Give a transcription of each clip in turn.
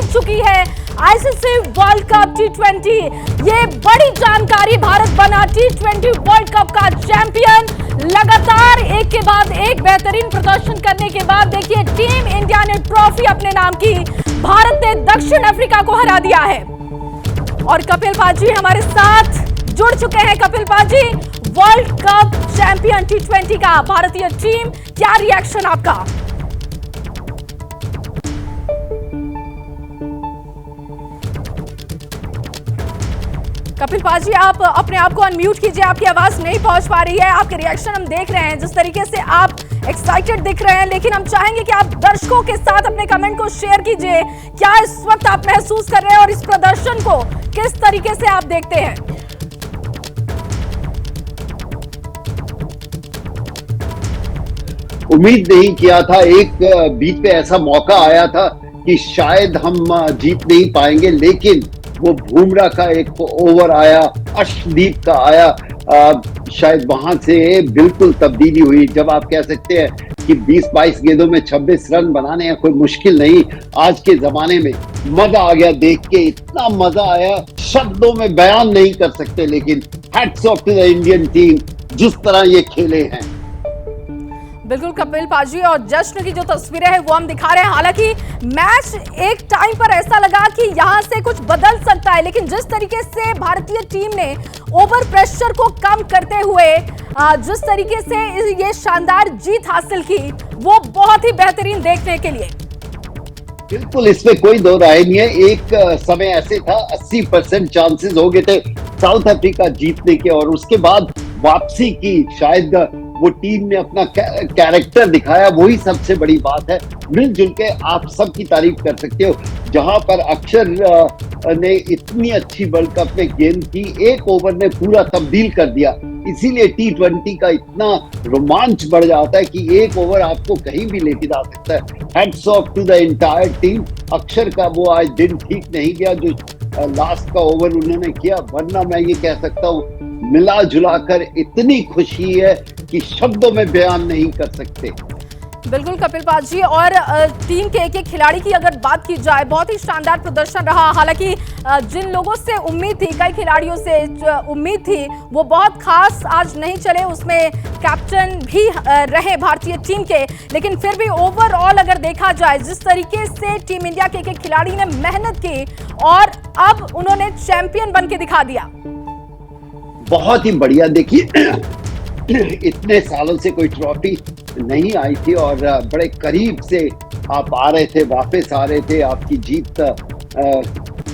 चुकी है ICC world cup टी20। ये बड़ी जानकारी, भारत बना टी20 वर्ल्ड कप का चैंपियन। लगातार एक के बाद एक बेहतरीन प्रदर्शन करने के बाद देखिए टीम इंडिया ने ट्रॉफी अपने नाम की। भारत ने दक्षिण अफ्रीका को हरा दिया है और कपिल पाजी हमारे साथ जुड़ चुके हैं। कपिल पाजी, वर्ल्ड कप चैंपियन टी20 का भारतीय टीम, क्या रिएक्शन आपका? कपिल पाजी, आप अपने आप को अनम्यूट कीजिए, आपकी आवाज नहीं पहुंच पा रही है। आपके रिएक्शन हम देख रहे हैं, जिस तरीके से आप एक्साइटेड दिख रहे हैं, लेकिन हम चाहेंगे कि आप दर्शकों के साथ अपने कमेंट को शेयर कीजिए। क्या इस वक्त आप महसूस कर रहे हैं और इस प्रदर्शन को किस तरीके से आप देखते हैं? उम्मीद नहीं किया था, एक बीच पे ऐसा मौका आया था कि शायद हम जीत नहीं पाएंगे, लेकिन वो बुमराह का एक ओवर आया, अर्शदीप का आया, शायद वहां से बिल्कुल तब्दीली हुई। जब आप कह सकते हैं कि 20-22 गेंदों में 26 रन बनाने हैं कोई मुश्किल नहीं। आज के जमाने में मजा आ गया देख के, इतना मजा आया शब्दों में बयान नहीं कर सकते। लेकिन hats off to the Indian team, जिस तरह ये खेले हैं। बिल्कुल कपिल पाजी, और जश्न की जो तस्वीरें हैं वो हम दिखा रहे हैं। हालांकि मैच एक टाइम पर ऐसा लगा कि यहां से कुछ बदल सकता है, लेकिन जिस तरीके से भारतीय टीम ने ओवर प्रेशर को कम करते हुए जिस तरीके से ये शानदार जीत हासिल की, वो बहुत ही बेहतरीन देखने के लिए। बिल्कुल, इसमें कोई दो राय नहीं है। एक समय ऐसे था 80% चांसेस हो गए थे साउथ अफ्रीका जीतने के, और उसके बाद वापसी की। शायद वो टीम ने अपना कैरेक्टर दिखाया, वही सबसे बड़ी बात है। मिलजुल के आप सबकी तारीफ कर सकते हो। जहां पर अक्षर ने इतनी अच्छी वर्ल्ड कप में गेंद की, एक ओवर ने पूरा तब्दील कर दिया। इसीलिए टी20 का इतना रोमांच बढ़ जाता है कि एक ओवर आपको कहीं भी लेके जा सकता है। Hats off to the entire team. Axar का वो आज दिन ठीक नहीं गया जो लास्ट का ओवर उन्होंने किया, वरना मैं ये कह सकता हूँ मिला जुला कर इतनी खुशी है कि शब्दों में बयान नहीं कर सकते। बिल्कुल कपिल पाजी, और टीम के एक एक खिलाड़ी की अगर बात की जाए, बहुत ही शानदार प्रदर्शन रहा। हालांकि जिन लोगों से उम्मीद थी, कई खिलाड़ियों से उम्मीद थी, वो बहुत खास आज नहीं चले। उसमें कैप्टन भी रहे भारतीय टीम के, लेकिन फिर भी ओवरऑल अगर देखा जाए, जिस तरीके से टीम इंडिया के एक एक खिलाड़ी ने मेहनत की और अब उन्होंने चैंपियन बन के दिखा दिया। बहुत ही बढ़िया। देखिए इतने सालों से कोई ट्रॉफी नहीं आई थी और बड़े करीब से आप आ रहे थे, वापस आ रहे थे। आपकी जीत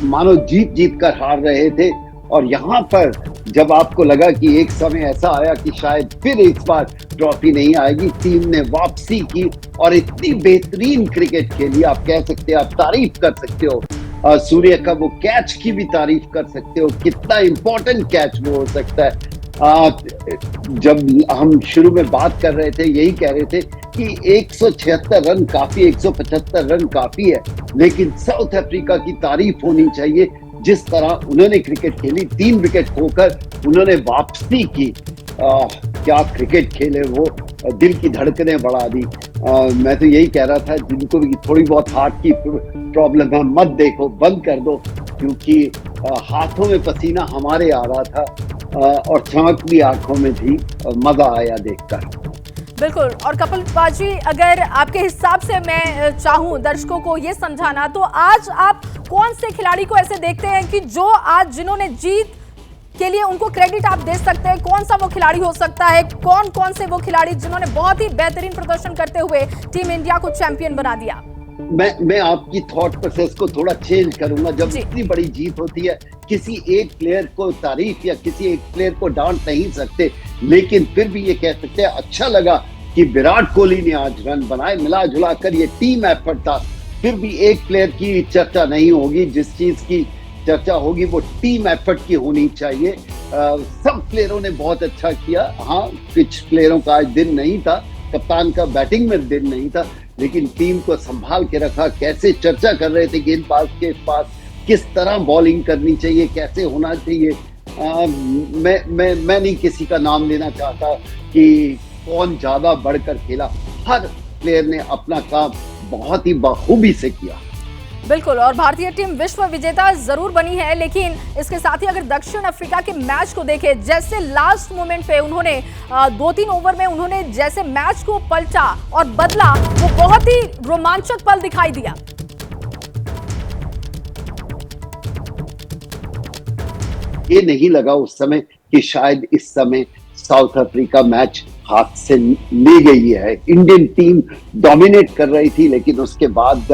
मानो जीत कर हार रहे थे, और यहाँ पर जब आपको लगा कि एक समय ऐसा आया कि शायद फिर इस बार ट्रॉफी नहीं आएगी, टीम ने वापसी की और इतनी बेहतरीन क्रिकेट खेली। आप कह सकते हैं, आप तारीफ कर सकते हो सूर्य का वो कैच की भी तारीफ कर सकते हो, कितना इंपॉर्टेंट कैच वो हो सकता है। जब हम शुरू में बात कर रहे थे, यही कह रहे थे कि 176 रन काफी, 175 रन काफी है, लेकिन साउथ अफ्रीका की तारीफ होनी चाहिए। जिस तरह उन्होंने क्रिकेट खेली, 3 विकेट खोकर उन्होंने वापसी की। क्या क्रिकेट खेले वो, दिल की धड़कनें बढ़ा दी। मैं तो यही कह रहा था, जिनको भी थोड़ी बहुत हार्ट की प्रॉब्लम है, मत देखो, बंद कर दो, क्योंकि हाथों में पसीना हमारे आ रहा था और चमक भी आंखों में थी। मजा आया देखकर। बिल्कुल। और कपिल पाजी, अगर आपके हिसाब से मैं चाहूं दर्शकों को ये समझाना, तो आज आप कौन से खिलाड़ी को ऐसे देखते हैं कि जो आज जिन्होंने जीत के लिए उनको क्रेडिट आप दे सकते हैं? कौन सा वो खिलाड़ी हो सकता है? कौन से वो खिलाड़ी जिन्होंने बहुत ही बेहतरीन प्रदर्शन करते हुए टीम इंडिया को चैंपियन बना दिया? मैं आपकी थॉट प्रोसेस को थोड़ा चेंज करूंगा। जब इतनी बड़ी जीत होती है, किसी एक प्लेयर को तारीफ या किसी एक प्लेयर को डांट नहीं सकते, लेकिन फिर भी ये कह सकते हैं अच्छा लगा कि विराट कोहली ने आज रन बनाए। मिला जुला कर ये टीम एफर्ट था। फिर भी एक प्लेयर की चर्चा नहीं होगी, जिस चीज की चर्चा होगी वो टीम एफर्ट की होनी चाहिए। सब प्लेयरों ने बहुत अच्छा किया। हाँ, कुछ प्लेयरों का आज दिन नहीं था, कप्तान का बैटिंग में दिन नहीं था, लेकिन टीम को संभाल के रखा। कैसे चर्चा कर रहे थे गेंदबाज के पास, किस तरह बॉलिंग करनी चाहिए, कैसे होना चाहिए। मैं नहीं किसी का नाम लेना चाहता कि कौन ज्यादा बढ़कर खेला। हर प्लेयर ने अपना काम बहुत ही बखूबी से किया। बिल्कुल, और भारतीय टीम विश्व विजेता जरूर बनी है, लेकिन इसके साथ ही अगर दक्षिण अफ्रीका के मैच को देखें, जैसे लास्ट मोमेंट पे उन्होंने 2-3 ओवर में उन्होंने जैसे मैच को पलटा और बदला, वो बहुत ही रोमांचक पल दिखाई दिया। ये नहीं लगा उस समय कि शायद इस समय साउथ अफ्रीका मैच हाथ से ले गई है। इंडियन टीम डोमिनेट कर रही थी, लेकिन उसके बाद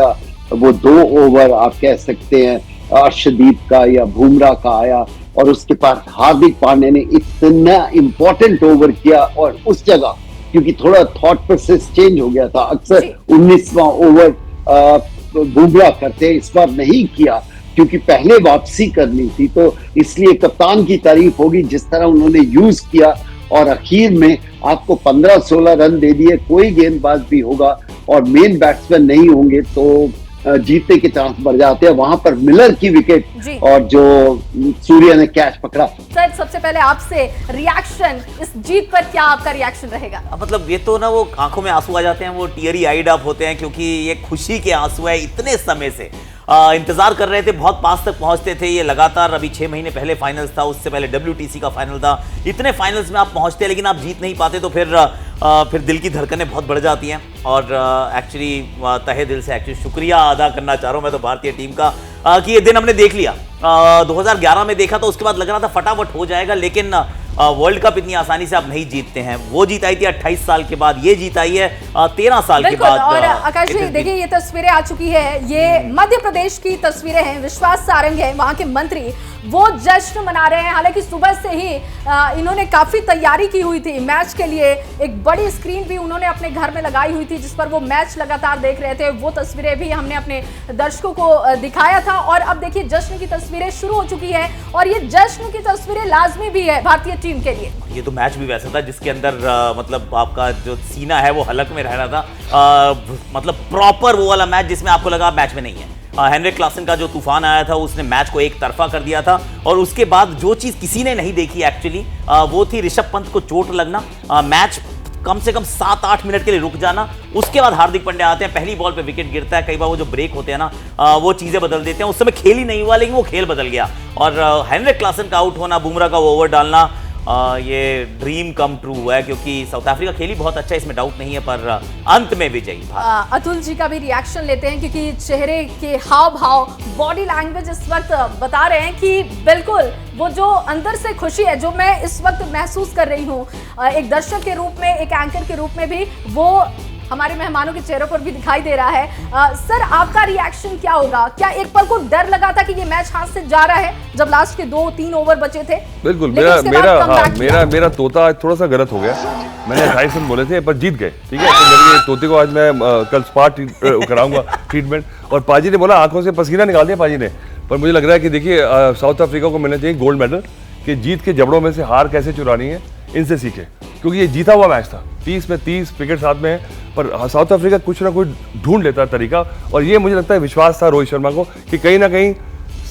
वो 2 ओवर आप कह सकते हैं अर्शदीप का या बुमराह का आया, और उसके बाद हार्दिक पांड्या ने इतना इंपॉर्टेंट ओवर किया, और उस जगह क्योंकि थोड़ा थॉट प्रोसेस चेंज हो गया था, अक्सर 19वां ओवर बुमराह करते, इस बार नहीं किया क्योंकि पहले वापसी करनी थी, तो इसलिए कप्तान की तारीफ होगी जिस तरह उन्होंने यूज किया, और आखिर में आपको 15-16 रन दे दिए। कोई गेंदबाज भी होगा और मेन बैट्समैन नहीं होंगे तो जीतने के चांस बढ़ जाते हैं। वहां पर मिलर की विकेट और जो सूर्य ने कैच पकड़ा। सर, सबसे पहले आपसे रिएक्शन, इस जीत पर क्या आपका रिएक्शन रहेगा? मतलब ये तो ना वो आंखों में आंसू आ जाते हैं, वो टीयरी आइड अप होते हैं, क्योंकि ये खुशी के आंसू है। इतने समय से इंतजार कर रहे थे, बहुत पास तक पहुंचते थे ये लगातार। अभी 6 महीने पहले फाइनल्स था, उससे पहले WTC का फाइनल था। इतने फाइनल्स में आप पहुंचते हैं लेकिन आप जीत नहीं पाते, तो फिर दिल की धड़कनें बहुत बढ़ जाती हैं। और एक्चुअली तहे दिल से एक्चुअली शुक्रिया अदा करना चाह रहा हूं मैं तो भारतीय टीम का, कि ये दिन हमने देख लिया। 2011 में देखा तो उसके बाद लग रहा था फटाफट हो जाएगा, लेकिन वर्ल्ड कप इतनी आसानी से आप नहीं जीतते हैं। वो जीत आई थी 28 साल के बाद, ये जीत आई है 13 साल के बाद। और आकाश जी देखिए, ये तस्वीरें आ चुकी है, ये मध्य प्रदेश की तस्वीरें हैं। विश्वास सारंग है वहां के मंत्री, वो जश्न मना रहे हैं। हालांकि सुबह से ही इन्होंने काफी तैयारी की हुई थी मैच के लिए। एक बड़ी स्क्रीन भी उन्होंने अपने घर में लगाई हुई थी जिस पर वो मैच लगातार देख रहे थे। वो तस्वीरें भी हमने अपने दर्शकों को दिखाया था। और अब देखिए जश्न की तस्वीरें शुरू हो चुकी है, और ये जश्न की तस्वीरें लाजमी भी है भारतीय टीम के लिए। ये तो मैच भी वैसा था जिसके अंदर मतलब आपका जो सीना है वो हलक में रह रहा था। मतलब प्रॉपर वो वाला मैच जिसमें आपको लगा मैच में नहीं है। हेनरिक क्लासन का जो तूफान आया था उसने मैच को एक तरफा कर दिया था, और उसके बाद जो चीज किसी ने नहीं देखी एक्चुअली वो थी ऋषभ पंत को चोट लगना, मैच कम से कम 7-8 मिनट के लिए रुक जाना। उसके बाद हार्दिक पांड्या आते हैं, पहली बॉल पे विकेट गिरता है। कई बार वो जो ब्रेक होते हैं ना वो चीजें बदल देते हैं। उस समय खेल ही नहीं हुआ, लेकिन वो खेल बदल गया। और हेनरिक क्लासन का आउट होना, बुमराह का ओवर डालना, ये ड्रीम कम ट्रू हुआ है, क्योंकि साउथ अफ्रीका खेली बहुत अच्छा, इसमें डाउट नहीं है, पर अंत में विजयी भारत। अतुल जी का भी रिएक्शन लेते हैं, क्योंकि चेहरे के हाव भाव, बॉडी लैंग्वेज इस वक्त बता रहे हैं कि बिल्कुल वो जो अंदर से खुशी है जो मैं इस वक्त महसूस कर रही हूँ, एक दर्शक के रूप में, एक एंकर के रूप में भी, वो हमारे मेहमानों के चेहरों पर भी दिखाई दे रहा है। सर, आपका रिएक्शन क्या होगा? क्या एक पल को डर लगा था कि ये मैच हाथ से जा रहा है जब लास्ट के 2-3 ओवर बचे थे? बिल्कुल, मेरा तोता थोड़ा सा गलत हो गया। मैंने 28 रन बोले थे पर जीत गए, ठीक है। तो मेरे तोते को आज मैं कल स्पा कराऊंगा ट्रीटमेंट। और पाजी ने बोला आंखों से पसीना निकाल दिया पाजी ने। पर मुझे लग रहा है कि देखिए साउथ अफ्रीका को मिलना चाहिए गोल्ड मेडल, कि जीत के जबड़ों में से हार कैसे चुरानी है, इनसे सीखे, क्योंकि ये जीता हुआ मैच था। 30 में 30 विकेट साथ में है, पर साउथ अफ्रीका कुछ ना कुछ ढूंढ लेता है तरीका। और ये मुझे लगता है विश्वास था रोहित शर्मा को कि कहीं ना कहीं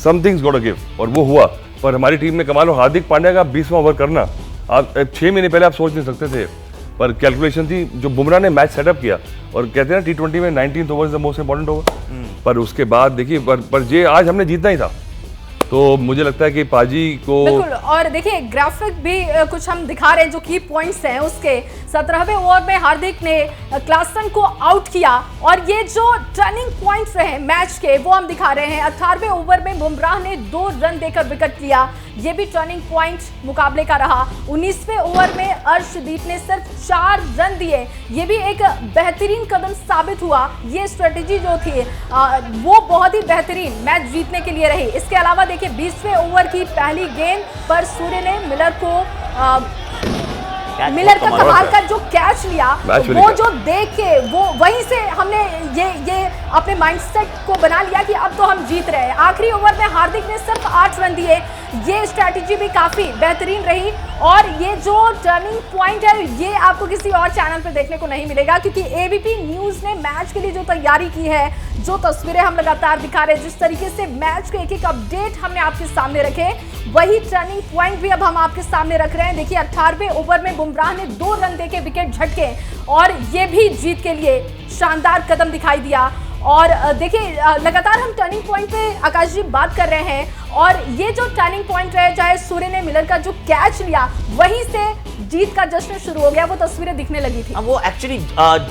समथिंग्स गोटा गिव, और वो हुआ। पर हमारी टीम ने कमाल, हार्दिक पांड्या का 20वां ओवर करना आप 6 महीने पहले आप सोच नहीं सकते थे, पर कैलकुलेशन थी। जो बुमराह ने मैच सेटअप किया, और कहते हैं ना T20 में 19th over is the most important over, पर उसके बाद देखिए पर ये आज हमने जीतना ही था। तो मुझे लगता है कि पाजी को बिल्कुल। और देखिए ग्राफिक भी कुछ हम दिखा रहे हैं, जो की पॉइंट्स हैं उसके। 17वें ओवर में हार्दिक ने क्लासन को आउट किया, और ये जो टर्निंग पॉइंट्स रहे मैच के वो हम दिखा रहे हैं। 18वें ओवर में बुमराह ने 2 रन देकर विकेट लिया, ये भी टर्निंग पॉइंट मुकाबले का रहा। 19वें ओवर में अर्शदीप ने सिर्फ 4 रन दिए, ये भी एक बेहतरीन कदम साबित हुआ। ये स्ट्रेटेजी जो थी वो बहुत ही बेहतरीन मैच जीतने के लिए रही। इसके अलावा देखिए 20वें ओवर की पहली गेंद पर सूर्य ने मिलर का कमाल का जो कैच लिया, वो जो देख के वो वहीं से हमने ये अपने माइंडसेट को बना लिया कि अब तो हम जीत रहे हैं। आखिरी ओवर में हार्दिक ने सिर्फ 8 रन दिए, ये स्ट्रैटेजी भी काफी बेहतरीन रही। और ये जो टर्निंग पॉइंट है ये आपको किसी और चैनल पे देखने को नहीं मिलेगा, क्योंकि एबीपी न्यूज ने मैच के लिए जो तैयारी की है, जो तस्वीरें हम लगातार दिखा रहे हैं, जिस तरीके से मैच के एक-एक अपडेट हमने आपके सामने रखे, वही टर्निंग पॉइंट भी अब हम आपके सामने रख रहे हैं। देखिए 18वें ओवर में बुमराह ने 2 रन देके विकेट झटके, और ये भी जीत के लिए शानदार कदम दिखाई दिया। और देखिए लगातार हम टर्निंग पॉइंट पे आकाश जी बात कर रहे हैं, और ये जो टर्निंग पॉइंट रहे, चाहे सूर्य ने मिलर का जो कैच लिया वहीं से जीत का जश्न शुरू हो गया, वो तस्वीरें दिखने लगी थी। वो एक्चुअली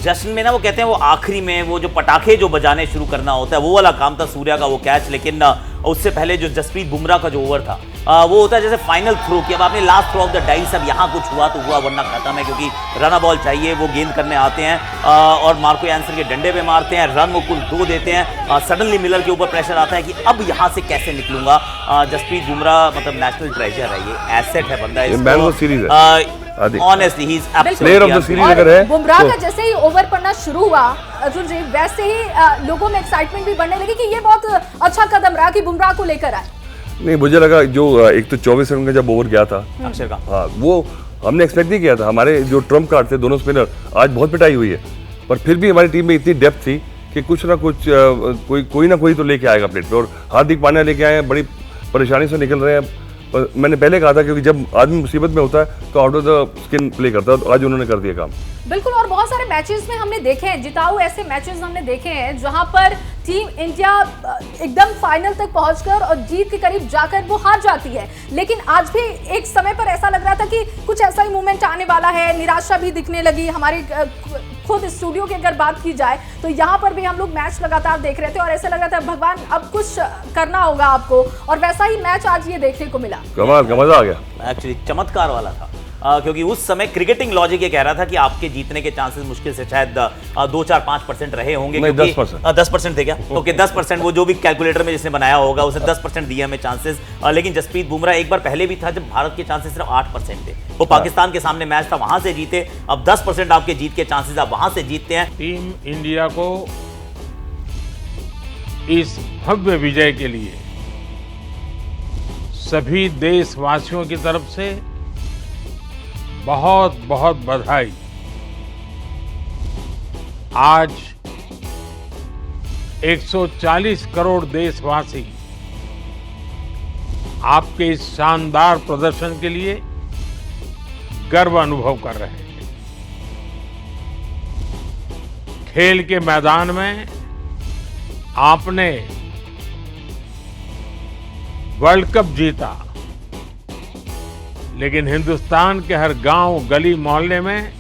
जश्न में ना, वो कहते हैं वो आखिरी में वो जो पटाखे जो बजाने शुरू करना होता है वो वाला काम था सूर्या का, वो कैच। लेकिन उससे पहले जो जसप्रीत बुमराह का जो ओवर था वो होता है जैसे फाइनल थ्रो किया, अब आपने last throw of the dice, अब यहाँ कुछ हुआ तो हुआ वरना खत्म है, क्योंकि रन बॉल चाहिए। वो गेंद करने आते हैं और मार्को यान्सन के डंडे पे मारते हैं, रन वो कुल 2 देते हैं। सडनली मिलर के ऊपर प्रेशर आता है कि अब यहाँ से कैसे निकलूंगा। जसप्रीत बुमराह मतलब नेशनल ट्रेजर है, ये एसेट है बंदा, honestly he is player of the series अगर है। बुमराह का जैसे ही ओवर पड़ना शुरू हुआ अर्जुन जी, वैसे ही लोगों में एक्साइटमेंट भी बढ़ने लगी कि ये बहुत अच्छा कदम रहा कि बुमराह को लेकर आए। नहीं, मुझे लगा जो एक तो 24 रन का जब ओवर गया था अक्षर का, हाँ वो हमने एक्सपेक्ट नहीं किया था। हमारे जो ट्रम्प कार्ड थे दोनों स्पिनर, आज बहुत पिटाई हुई है, पर फिर भी हमारी टीम में इतनी डेप्थ थी कि कुछ ना कुछ कोई ना कोई तो लेके आएगा प्लेट पे। और हार्दिक पांड्या लेके आए हैं, बड़ी परेशानी से निकल रहे हैं। पर मैंने पहले कहा था क्योंकि जब आदमी मुसीबत में होता है तो out of the screen play करता है, तो आज उन्होंने कर दिया काम। बिल्कुल, और बहुत सारे मैचेस में हमने देखे हैं, जिताऊ ऐसे मैचेस हमने देखे हैं जहां पर टीम इंडिया एकदम फाइनल तक पहुंचकर और जीत के करीब जाकर वो हार जाती है। लेकिन आज भी एक समय पर ऐसा लग रहा था कि कुछ ऐसा ही मूवमेंट आने वाला है, निराशा भी दिखने लगी। हमारे खुद स्टूडियो की अगर बात की जाए तो यहाँ पर भी हम लोग मैच लगातार देख रहे थे और ऐसा लग रहा था भगवान अब कुछ करना होगा आपको, और वैसा ही मैच आज ये देखने को मिला। कमाल का मजा आ गया, एक्चुअली चमत्कार वाला था। क्योंकि उस समय क्रिकेटिंग लॉजिक ये कह रहा था कि आपके जीतने के चांसेस मुश्किल से शायद 2-4-5% रहे होंगे। नहीं, 10% थे क्या? ओके, 10%, वो जो भी कैलकुलेटर में जिसने बनाया होगा उसे 10% दिए हमें चांसेस। लेकिन जसप्रीत बुमराह एक बार पहले भी था जब भारत के चांसेस सिर्फ 8% थे, वो पाकिस्तान के सामने मैच था, वहां से जीते। अब 10% आपके जीत के चांसेस, आप वहां से जीतते हैं। टीम इंडिया को इस भव्य विजय के लिए सभी देशवासियों की तरफ से बहुत बहुत बधाई। आज 140 करोड़ देशवासी आपके इस शानदार प्रदर्शन के लिए गर्व अनुभव कर रहे हैं। खेल के मैदान में आपने वर्ल्ड कप जीता, लेकिन हिंदुस्तान के हर गांव, गली, मोहल्ले में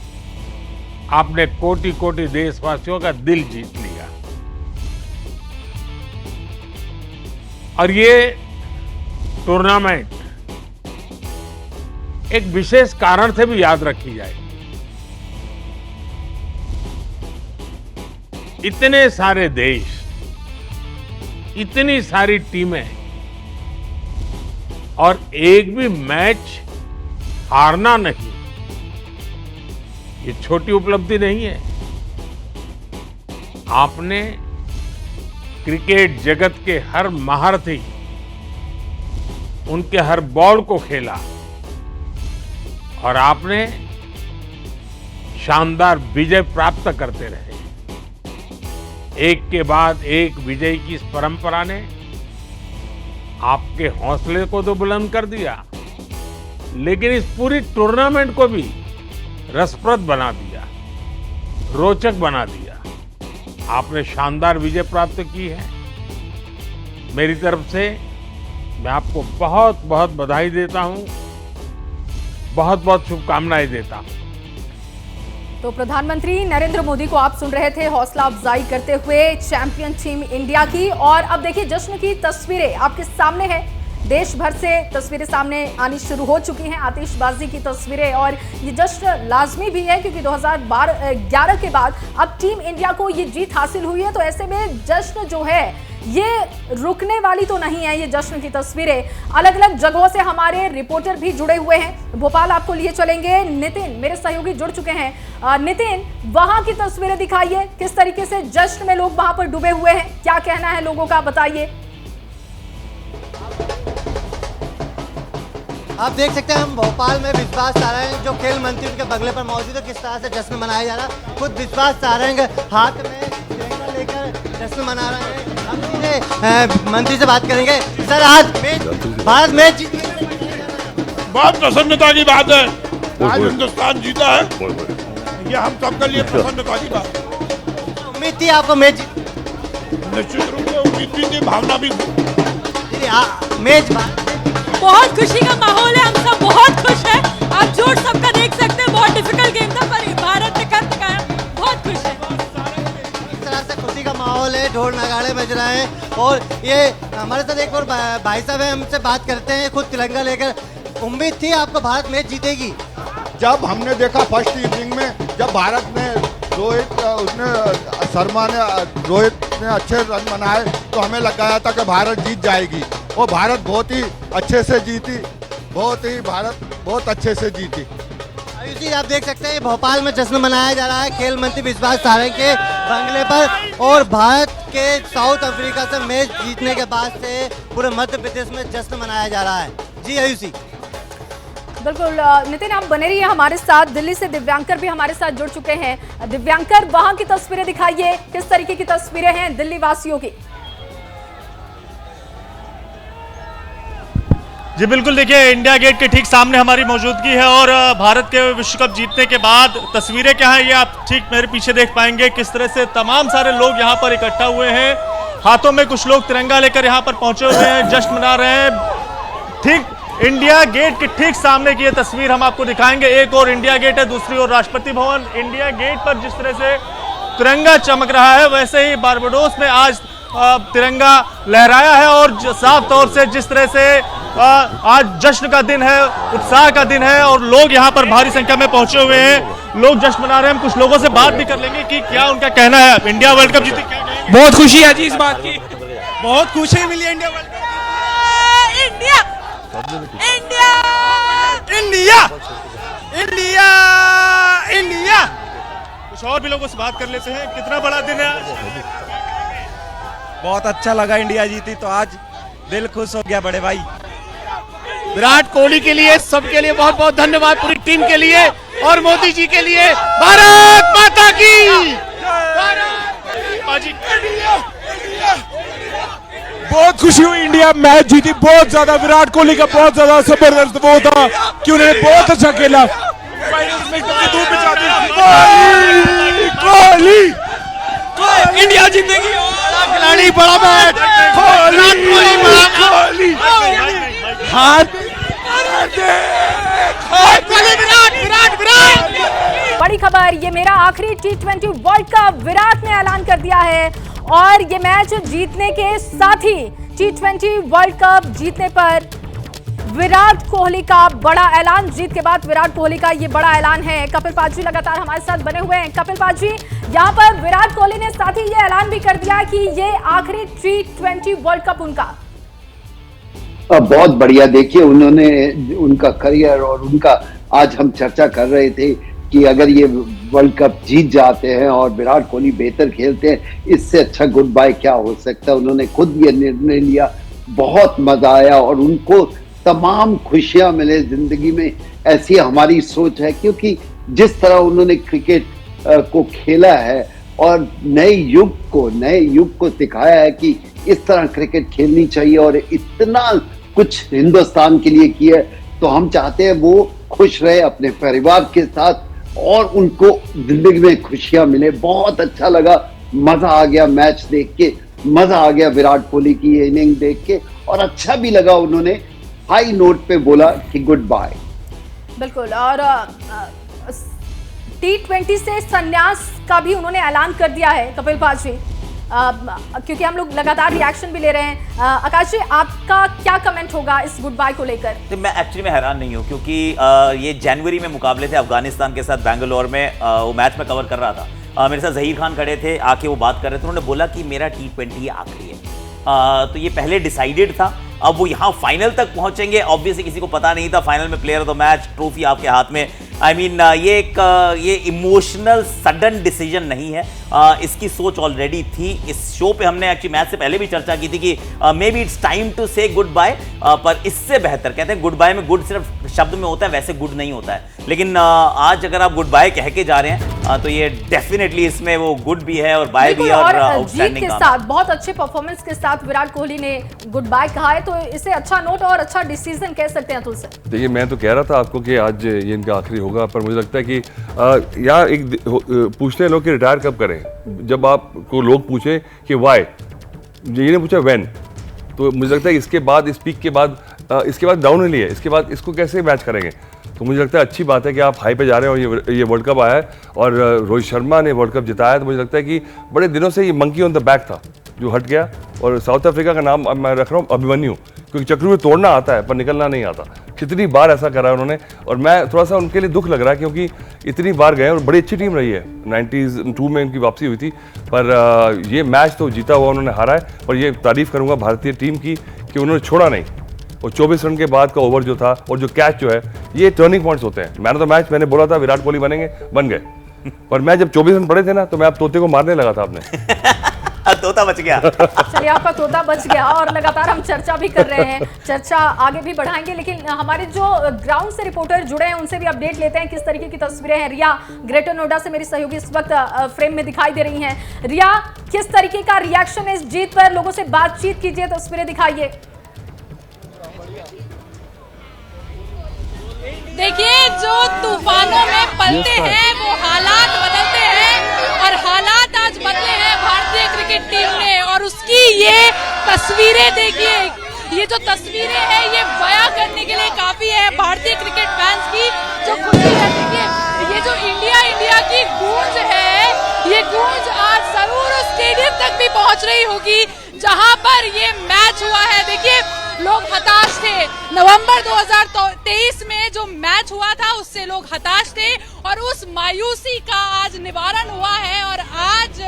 आपने कोटि कोटि देशवासियों का दिल जीत लिया। और ये टूर्नामेंट एक विशेष कारण से भी याद रखी जाएगी। इतने सारे देश, इतनी सारी टीमें, और एक भी मैच हारना नहीं, ये छोटी उपलब्धि नहीं है। आपने क्रिकेट जगत के हर महारथी, उनके हर बॉल को खेला और आपने शानदार विजय प्राप्त करते रहे। एक के बाद एक विजय की इस परंपरा ने आपके हौसले को तो बुलंद कर दिया, लेकिन इस पूरी टूर्नामेंट को भी रसप्रद बना दिया, रोचक बना दिया। आपने शानदार विजय प्राप्त की है। मेरी तरफ से मैं आपको बहुत बहुत बधाई देता हूं, बहुत बहुत शुभकामनाएं देता हूं। तो प्रधानमंत्री नरेंद्र मोदी को आप सुन रहे थे हौसला अफजाई करते हुए चैंपियन टीम इंडिया की। और अब देखिए जश्न की तस्वीरें आपके सामने है, देश भर से तस्वीरें सामने आनी शुरू हो चुकी हैं, आतिशबाजी की तस्वीरें। और ये जश्न लाजमी भी है क्योंकि 2011 के बाद अब टीम इंडिया को ये जीत हासिल हुई है, तो ऐसे में जश्न जो है ये रुकने वाली तो नहीं है। ये जश्न की तस्वीरें अलग अलग जगहों से हमारे रिपोर्टर भी जुड़े हुए हैं। भोपाल आपको लिए चलेंगे, नितिन मेरे सहयोगी जुड़ चुके हैं। नितिन, वहां की तस्वीरें दिखाइए, किस तरीके से जश्न में लोग वहां पर डूबे हुए हैं, क्या कहना है लोगों का, बताइए। आप देख सकते हैं हम भोपाल में विश्वास सारंग जो खेल मंत्री उनके बगले पर मौजूद है, किस तरह से जश्न मनाया जा रहा है। खुद विश्वास सारंग हाथ में तिरंगा लेकर जश्न मना रहे हैं। हम सीधे मंत्री से बात करेंगे। सर, आज भारत मैच जीत, बहुत प्रसन्नता की बात है। आज हिंदुस्तान जीता है, ये हम सबके लिए प्रसन्नता की बात है। उम्मीद थी आपको मैच निश्चित रूप से उम्मीद भी थी, भावना भी थी। मेज बहुत खुशी का माहौल है, हम सब बहुत खुश हैं। आप जोड़ सबका देख सकते हैं, बहुत डिफिकल्ट गेम था पर भारत ने कर दिखाया, बहुत खुश है। इस तरह से खुशी का माहौल है, ढोल नगाड़े बज रहे हैं और ये हमारे साथ एक और भाई साहब हैं, हमसे बात करते हैं, खुद तिरंगा लेकर। उम्मीद थी आपको भारत मैच जीतेगी? जब हमने देखा फर्स्ट इनिंग में जब भारत ने रोहित ने अच्छे रन बनाए तो हमें लगाया था कि भारत जीत जाएगी और भारत बहुत ही अच्छे से जीती, भारत बहुत अच्छे से जीती। आयुष जी, आप देख सकते हैं भोपाल में जश्न मनाया जा रहा है खेल मंत्री विश्वास सारंग के बंगले पर, और भारत के साउथ अफ्रीका से मैच जीतने के बाद से पूरे मध्य प्रदेश में जश्न मनाया जा रहा है। जी आयुष जी। बिल्कुल नितिन, आप बने रहिए हमारे साथ। दिल्ली से दिव्यांकर भी हमारे साथ जुड़ चुके हैं। दिव्यांकर, वहां की तस्वीरें दिखाइए, किस तरीके की तस्वीरें हैं दिल्ली वासियों की? जी बिल्कुल, देखिए इंडिया गेट के ठीक सामने हमारी मौजूदगी है और भारत के विश्व कप जीतने के बाद तस्वीरें क्या हैं ये आप ठीक मेरे पीछे देख पाएंगे। किस तरह से तमाम सारे लोग यहाँ पर इकट्ठा हुए हैं, हाथों में कुछ लोग तिरंगा लेकर यहाँ पर पहुंचे हुए हैं, जश्न मना रहे हैं। ठीक इंडिया गेट के ठीक सामने की ये तस्वीर हम आपको दिखाएंगे। एक और इंडिया गेट है, दूसरी ओर राष्ट्रपति भवन। इंडिया गेट पर जिस तरह से तिरंगा चमक रहा है वैसे ही बारबाडोस में आज तिरंगा लहराया है और साफ तौर से जिस तरह से आज जश्न का दिन है, उत्साह का दिन है और लोग यहाँ पर भारी संख्या में पहुंचे हुए हैं, लोग जश्न मना रहे हैं। हम कुछ लोगों से बात भी कर लेंगे कि क्या उनका कहना है। इंडिया वर्ल्ड कप जीती, क्या कहेंगे? बहुत खुशी है जी इस बात की, बहुत खुशी मिली India world cup. India India India India India. कुछ और भी लोगों से बात कर लेते हैं। कितना बड़ा दिन है आज? बहुत अच्छा लगा, इंडिया जीती तो आज दिल खुश हो गया बड़े भाई। विराट कोहली के लिए, सबके लिए बहुत बहुत धन्यवाद, पूरी टीम के लिए और मोदी जी के लिए। भारत माता की, बहुत खुशी हुई, इंडिया मैच जीती। बहुत ज्यादा विराट कोहली का बहुत ज्यादा जबरदस्त वो था कि उन्होंने बहुत अच्छा खेला। कोहली इंडिया जीतेगी, खिलाड़ी बड़ा मैच, बड़ी खबर, ये मेरा आखिरी T20 वर्ल्ड कप विराट ने ऐलान कर दिया है और ये मैच जीतने के साथ ही T20 वर्ल्ड कप जीतने पर विराट कोहली का बड़ा ऐलान। जीत के बाद विराट कोहली का ये बड़ा ऐलान है। कपिल पाजी लगातार हमारे साथ बने हुए हैं। कपिल पाजी, यहाँ पर विराट कोहली ने साथ ही ये ऐलान भी कर दिया कि ये आखिरी T20 वर्ल्ड कप उनका। बहुत बढ़िया। देखिए, उन्होंने उनका करियर और उनका आज हम चर्चा कर रहे थे कि अगर ये वर्ल्ड कप जीत जाते हैं और विराट कोहली बेहतर खेलते हैं, इससे अच्छा गुड बाय क्या हो सकता है। उन्होंने खुद ये निर्णय लिया, बहुत मजा आया और उनको तमाम खुशियां मिले जिंदगी में, ऐसी हमारी सोच है। क्योंकि जिस तरह उन्होंने क्रिकेट को खेला है और नए युग को सिखाया है कि इस तरह क्रिकेट खेलनी चाहिए और इतना कुछ हिंदुस्तान के लिए किया, तो हम चाहते हैं वो खुश रहे अपने परिवार के साथ और उनको जिंदगी में खुशियां मिले। बहुत अच्छा लगा, मजा आ गया मैच देख के, मजा आ गया विराट कोहली की ये इनिंग देख के और अच्छा भी लगा उन्होंने हाई नोट पे बोला कि गुड बाय। बिल्कुल, और T20 से संन्यास का भी उन्होंने ऐलान कर दिया है कपिल पाजी, क्योंकि हम लोग लगातार रिएक्शन भी ले रहे हैं। आकाश जी, आपका क्या कमेंट होगा इस गुड बाय को लेकर? तो मैं एक्चुअली में हैरान नहीं हूँ क्योंकि ये जनवरी में मुकाबले थे अफगानिस्तान के साथ बेंगलोर में, वो मैच में कवर कर रहा था। मेरे साथ जहीर खान खड़े थे, आके वो बात कर रहे थे। उन्होंने बोला कि मेरा T20 आखिरी है। तो ये पहले डिसाइडेड था, अब वो यहाँ फाइनल तक पहुंचेंगे। ऑब्वियसली किसी को पता नहीं था, फाइनल में player of the match, trophy आपके हाथ में। आई मीन ये इमोशनल सडन डिसीजन नहीं है, इसकी सोच ऑलरेडी थी। इस शो पे हमने एक्चुअली मैच से पहले भी चर्चा की थी कि maybe it's time to say goodbye, पर इससे बेहतर, कहते हैं गुड बाय में गुड सिर्फ शब्द में होता है, वैसे गुड नहीं होता है। लेकिन आज अगर आप गुड बाय कह के जा रहे हैं तो ये डेफिनेटली इसमें वो गुड भी है और बाय भी है और जीत के साथ, बहुत अच्छे परफॉर्मेंस के साथ विराट कोहली ने गुड बाय कहा है, तो इसे अच्छा नोट और अच्छा डिसीजन कह सकते हैं। तुलसी, देखिए, मैं तो कह रहा था आपको कि आज ये इनका आखिरी होगा, पर मुझे लगता है कि यार एक पूछते हैं लोग कि रिटायर कब करें। जब आपको लोग पूछे कि वाई, ने पूछा व्हेन, तो मुझे लगता है इसके बाद, इस पीक के बाद, इसके बाद डाउन हिल है, इसके बाद इसको कैसे मैच करेंगे। तो मुझे लगता है अच्छी बात है कि आप हाई पे जा रहे हैं और ये वर्ल्ड कप आया है और रोहित शर्मा ने वर्ल्ड कप जिताया है। तो मुझे लगता है कि बड़े दिनों से ये मंकी ऑन द बैक था जो हट गया, और साउथ अफ्रीका का नाम मैं रख रहा हूँ अभिमन्यु, क्योंकि चक्रू में तोड़ना आता है पर निकलना नहीं आता। कितनी बार ऐसा करा है उन्होंने, और मैं थोड़ा सा उनके लिए दुख लग रहा है क्योंकि इतनी बार गए और बड़ी अच्छी टीम रही है। 92 में उनकी वापसी हुई थी, पर ये मैच तो जीता हुआ उन्होंने हारा है। और ये तारीफ करूँगा भारतीय टीम की कि उन्होंने छोड़ा नहीं, और 24 रन के बाद का ओवर जो था और जो कैच जो है, ये टर्निंग पॉइंट्स होते हैं। मैन ऑफ द मैच मैंने बोला था विराट कोहली बनेंगे, बन गए, पर मैं जब 24 रन पड़े थे ना तो मैं आप तोते को मारने लगा था आपने। तोता बच गया। चलिए, आपका तोता बच गया और लगातार हम चर्चा भी कर रहे हैं, चर्चा आगे भी बढ़ाएंगे, लेकिन हमारे जो ग्राउंड से रिपोर्टर जुड़े हैं उनसे भी अपडेट लेते हैं किस तरीके की तस्वीरें हैं। रिया ग्रेटर नोएडा से मेरी सहयोगी इस वक्त फ्रेम में दिखाई दे रही हैं। रिया, किस तरीके का रिएक्शन है इस जीत पर? लोगों से बातचीत कीजिए, तस्वीरें दिखाइए। देखिए, जो तूफानों में पलते हैं वो हालात बदलते हैं, और हालात आज बदले हैं भारतीय क्रिकेट टीम ने। और उसकी ये तस्वीरें देखिए, ये जो तस्वीरें हैं ये बयां करने के लिए काफी है भारतीय क्रिकेट फैंस की जो खुशी है। देखिए, ये जो इंडिया की गूंज है, ये गूंज आज जरूर उस स्टेडियम तक भी पहुंच रही होगी जहां पर ये मैच हुआ है। देखिए, लोग हताश थे। नवंबर 2023 में जो मैच हुआ था उससे लोग हताश थे, और उस मायूसी का आज निवारण हुआ है, और आज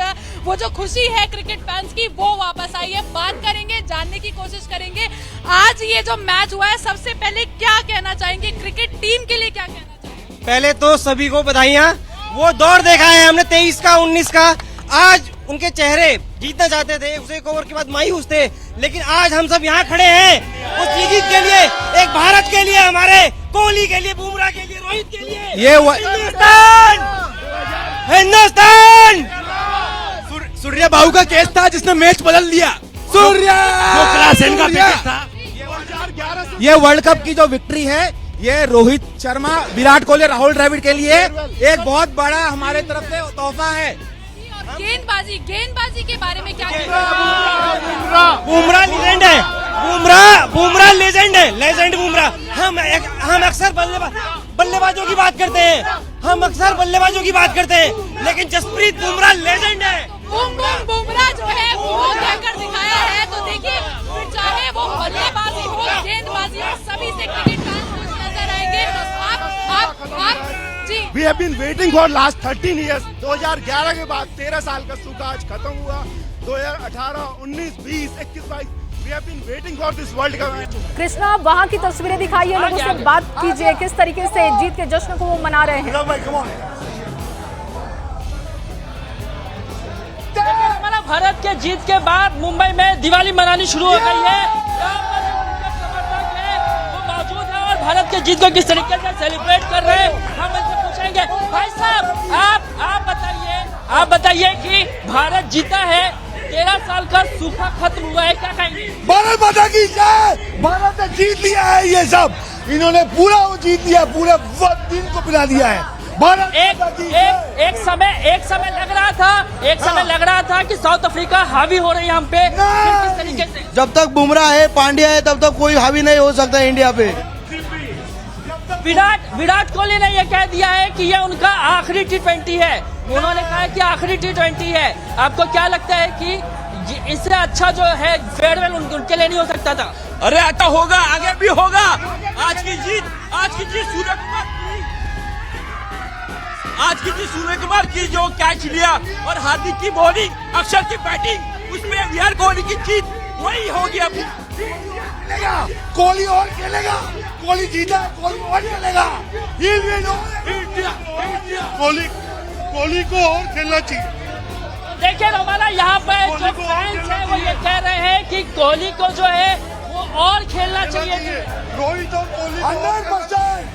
वो जो खुशी है क्रिकेट फैंस की वो वापस आई है। बात करेंगे, जानने की कोशिश करेंगे आज ये जो मैच हुआ है, सबसे पहले क्या कहना चाहेंगे क्रिकेट टीम के लिए, क्या कहना चाहेंगे? पहले तो सभी को बधाइयाँ। वो दौर देखा है हमने 23 का 19 का, आज उनके चेहरे जीतना चाहते थे, उसे एक ओवर के बाद मायूस थे, लेकिन आज हम सब यहाँ खड़े हैं उस जीत के लिए, एक भारत के लिए, हमारे कोहली के लिए, बुमराह के लिए, रोहित के लिए, ये हिंदुस्तान। सूर्या बाहू का केस था जिसने मैच बदल दिया। सूर्या का विकेट था। ये वर्ल्ड कप की जो विक्ट्री है, ये रोहित शर्मा, विराट कोहली, राहुल द्रविड़ के लिए एक बहुत बड़ा हमारे तरफ से तोहफा है। गेंदबाजी के बारे में क्या बुमराह लेजेंड है, बुमराह लेजेंड है, लेजेंड बुमराह। हम अक्सर बल्लेबाजों की बात करते हैं, लेकिन जसप्रीत बुमराह लेजेंड है। बुमराह जो है वो कहकर दिखाया है। तो देखिए, चाहे वो बल्लेबाजी हो, गेंदबाजी हो, सभी से क्रिकेट फैंस नजर आएंगे। आप जी, We have been waiting for last 13 years। 2011 के बाद 13 साल का सूखा आज खत्म हुआ। 2018, 19, 20, 21, 22 We have been waiting for this World Cup। Krishna, वहाँ की तस्वीरें दिखाइए, लोगों से बात कीजिए, किस तरीके से जीत के जश्न को वो मना रहे हैं। भारत के जीत के बाद मुंबई में दिवाली मनानी शुरू हो गई है। वो मौजूद है और भारत के जीत को किस तरीके से सेलिब्रेट कर रहे हैं हम इनसे पूछेंगे। भाई साहब, आप बताइए कि भारत जीता है, 13 साल का सूखा खत्म हुआ है, क्या कहेंगे? भारत माता की जय। भारत ने जीत लिया है, ये सब इन्होंने पूरा वो जीत लिया, पूरे दिन को पिला दिया है। एक समय लग रहा था कि साउथ अफ्रीका हावी हो रही है हम पे, किस तरीके से? जब तक बुमराह है, पांड्या है, तब तक कोई हावी नहीं हो सकता इंडिया पे। विराट कोहली ने यह कह दिया है कि यह उनका आखिरी T20 है। उन्होंने कहा कि आखिरी T20 है। आपको क्या लगता है कि इससे अच्छा जो है फेयरवेल उनके लिए नहीं हो सकता था? अरे आता होगा, आगे भी होगा। आज की जीत सूर्य कुमार की जो कैच लिया और हार्दिक की बॉलिंग, अक्षर की बैटिंग, उसमें विराट कोहली की जीत वही होगी। अब कोहली और खेलेगा, कोहली जीता, कोहली और खेलेगा। कोहली को और खेलना चाहिए। देखिए रोमाना, यहाँ पे जो फैंस है वो ये कह रहे हैं कि कोहली को जो है वो और खेलना चाहिए। रोहित और कोहली 100%।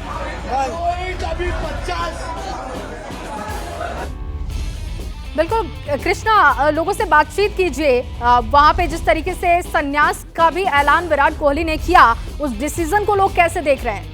रोहित अभी 50। बिल्कुल कृष्णा, लोगों से बातचीत कीजिए। वहां पे जिस तरीके से संन्यास का भी ऐलान विराट कोहली ने किया, उस डिसीजन को लोग कैसे देख रहे हैं?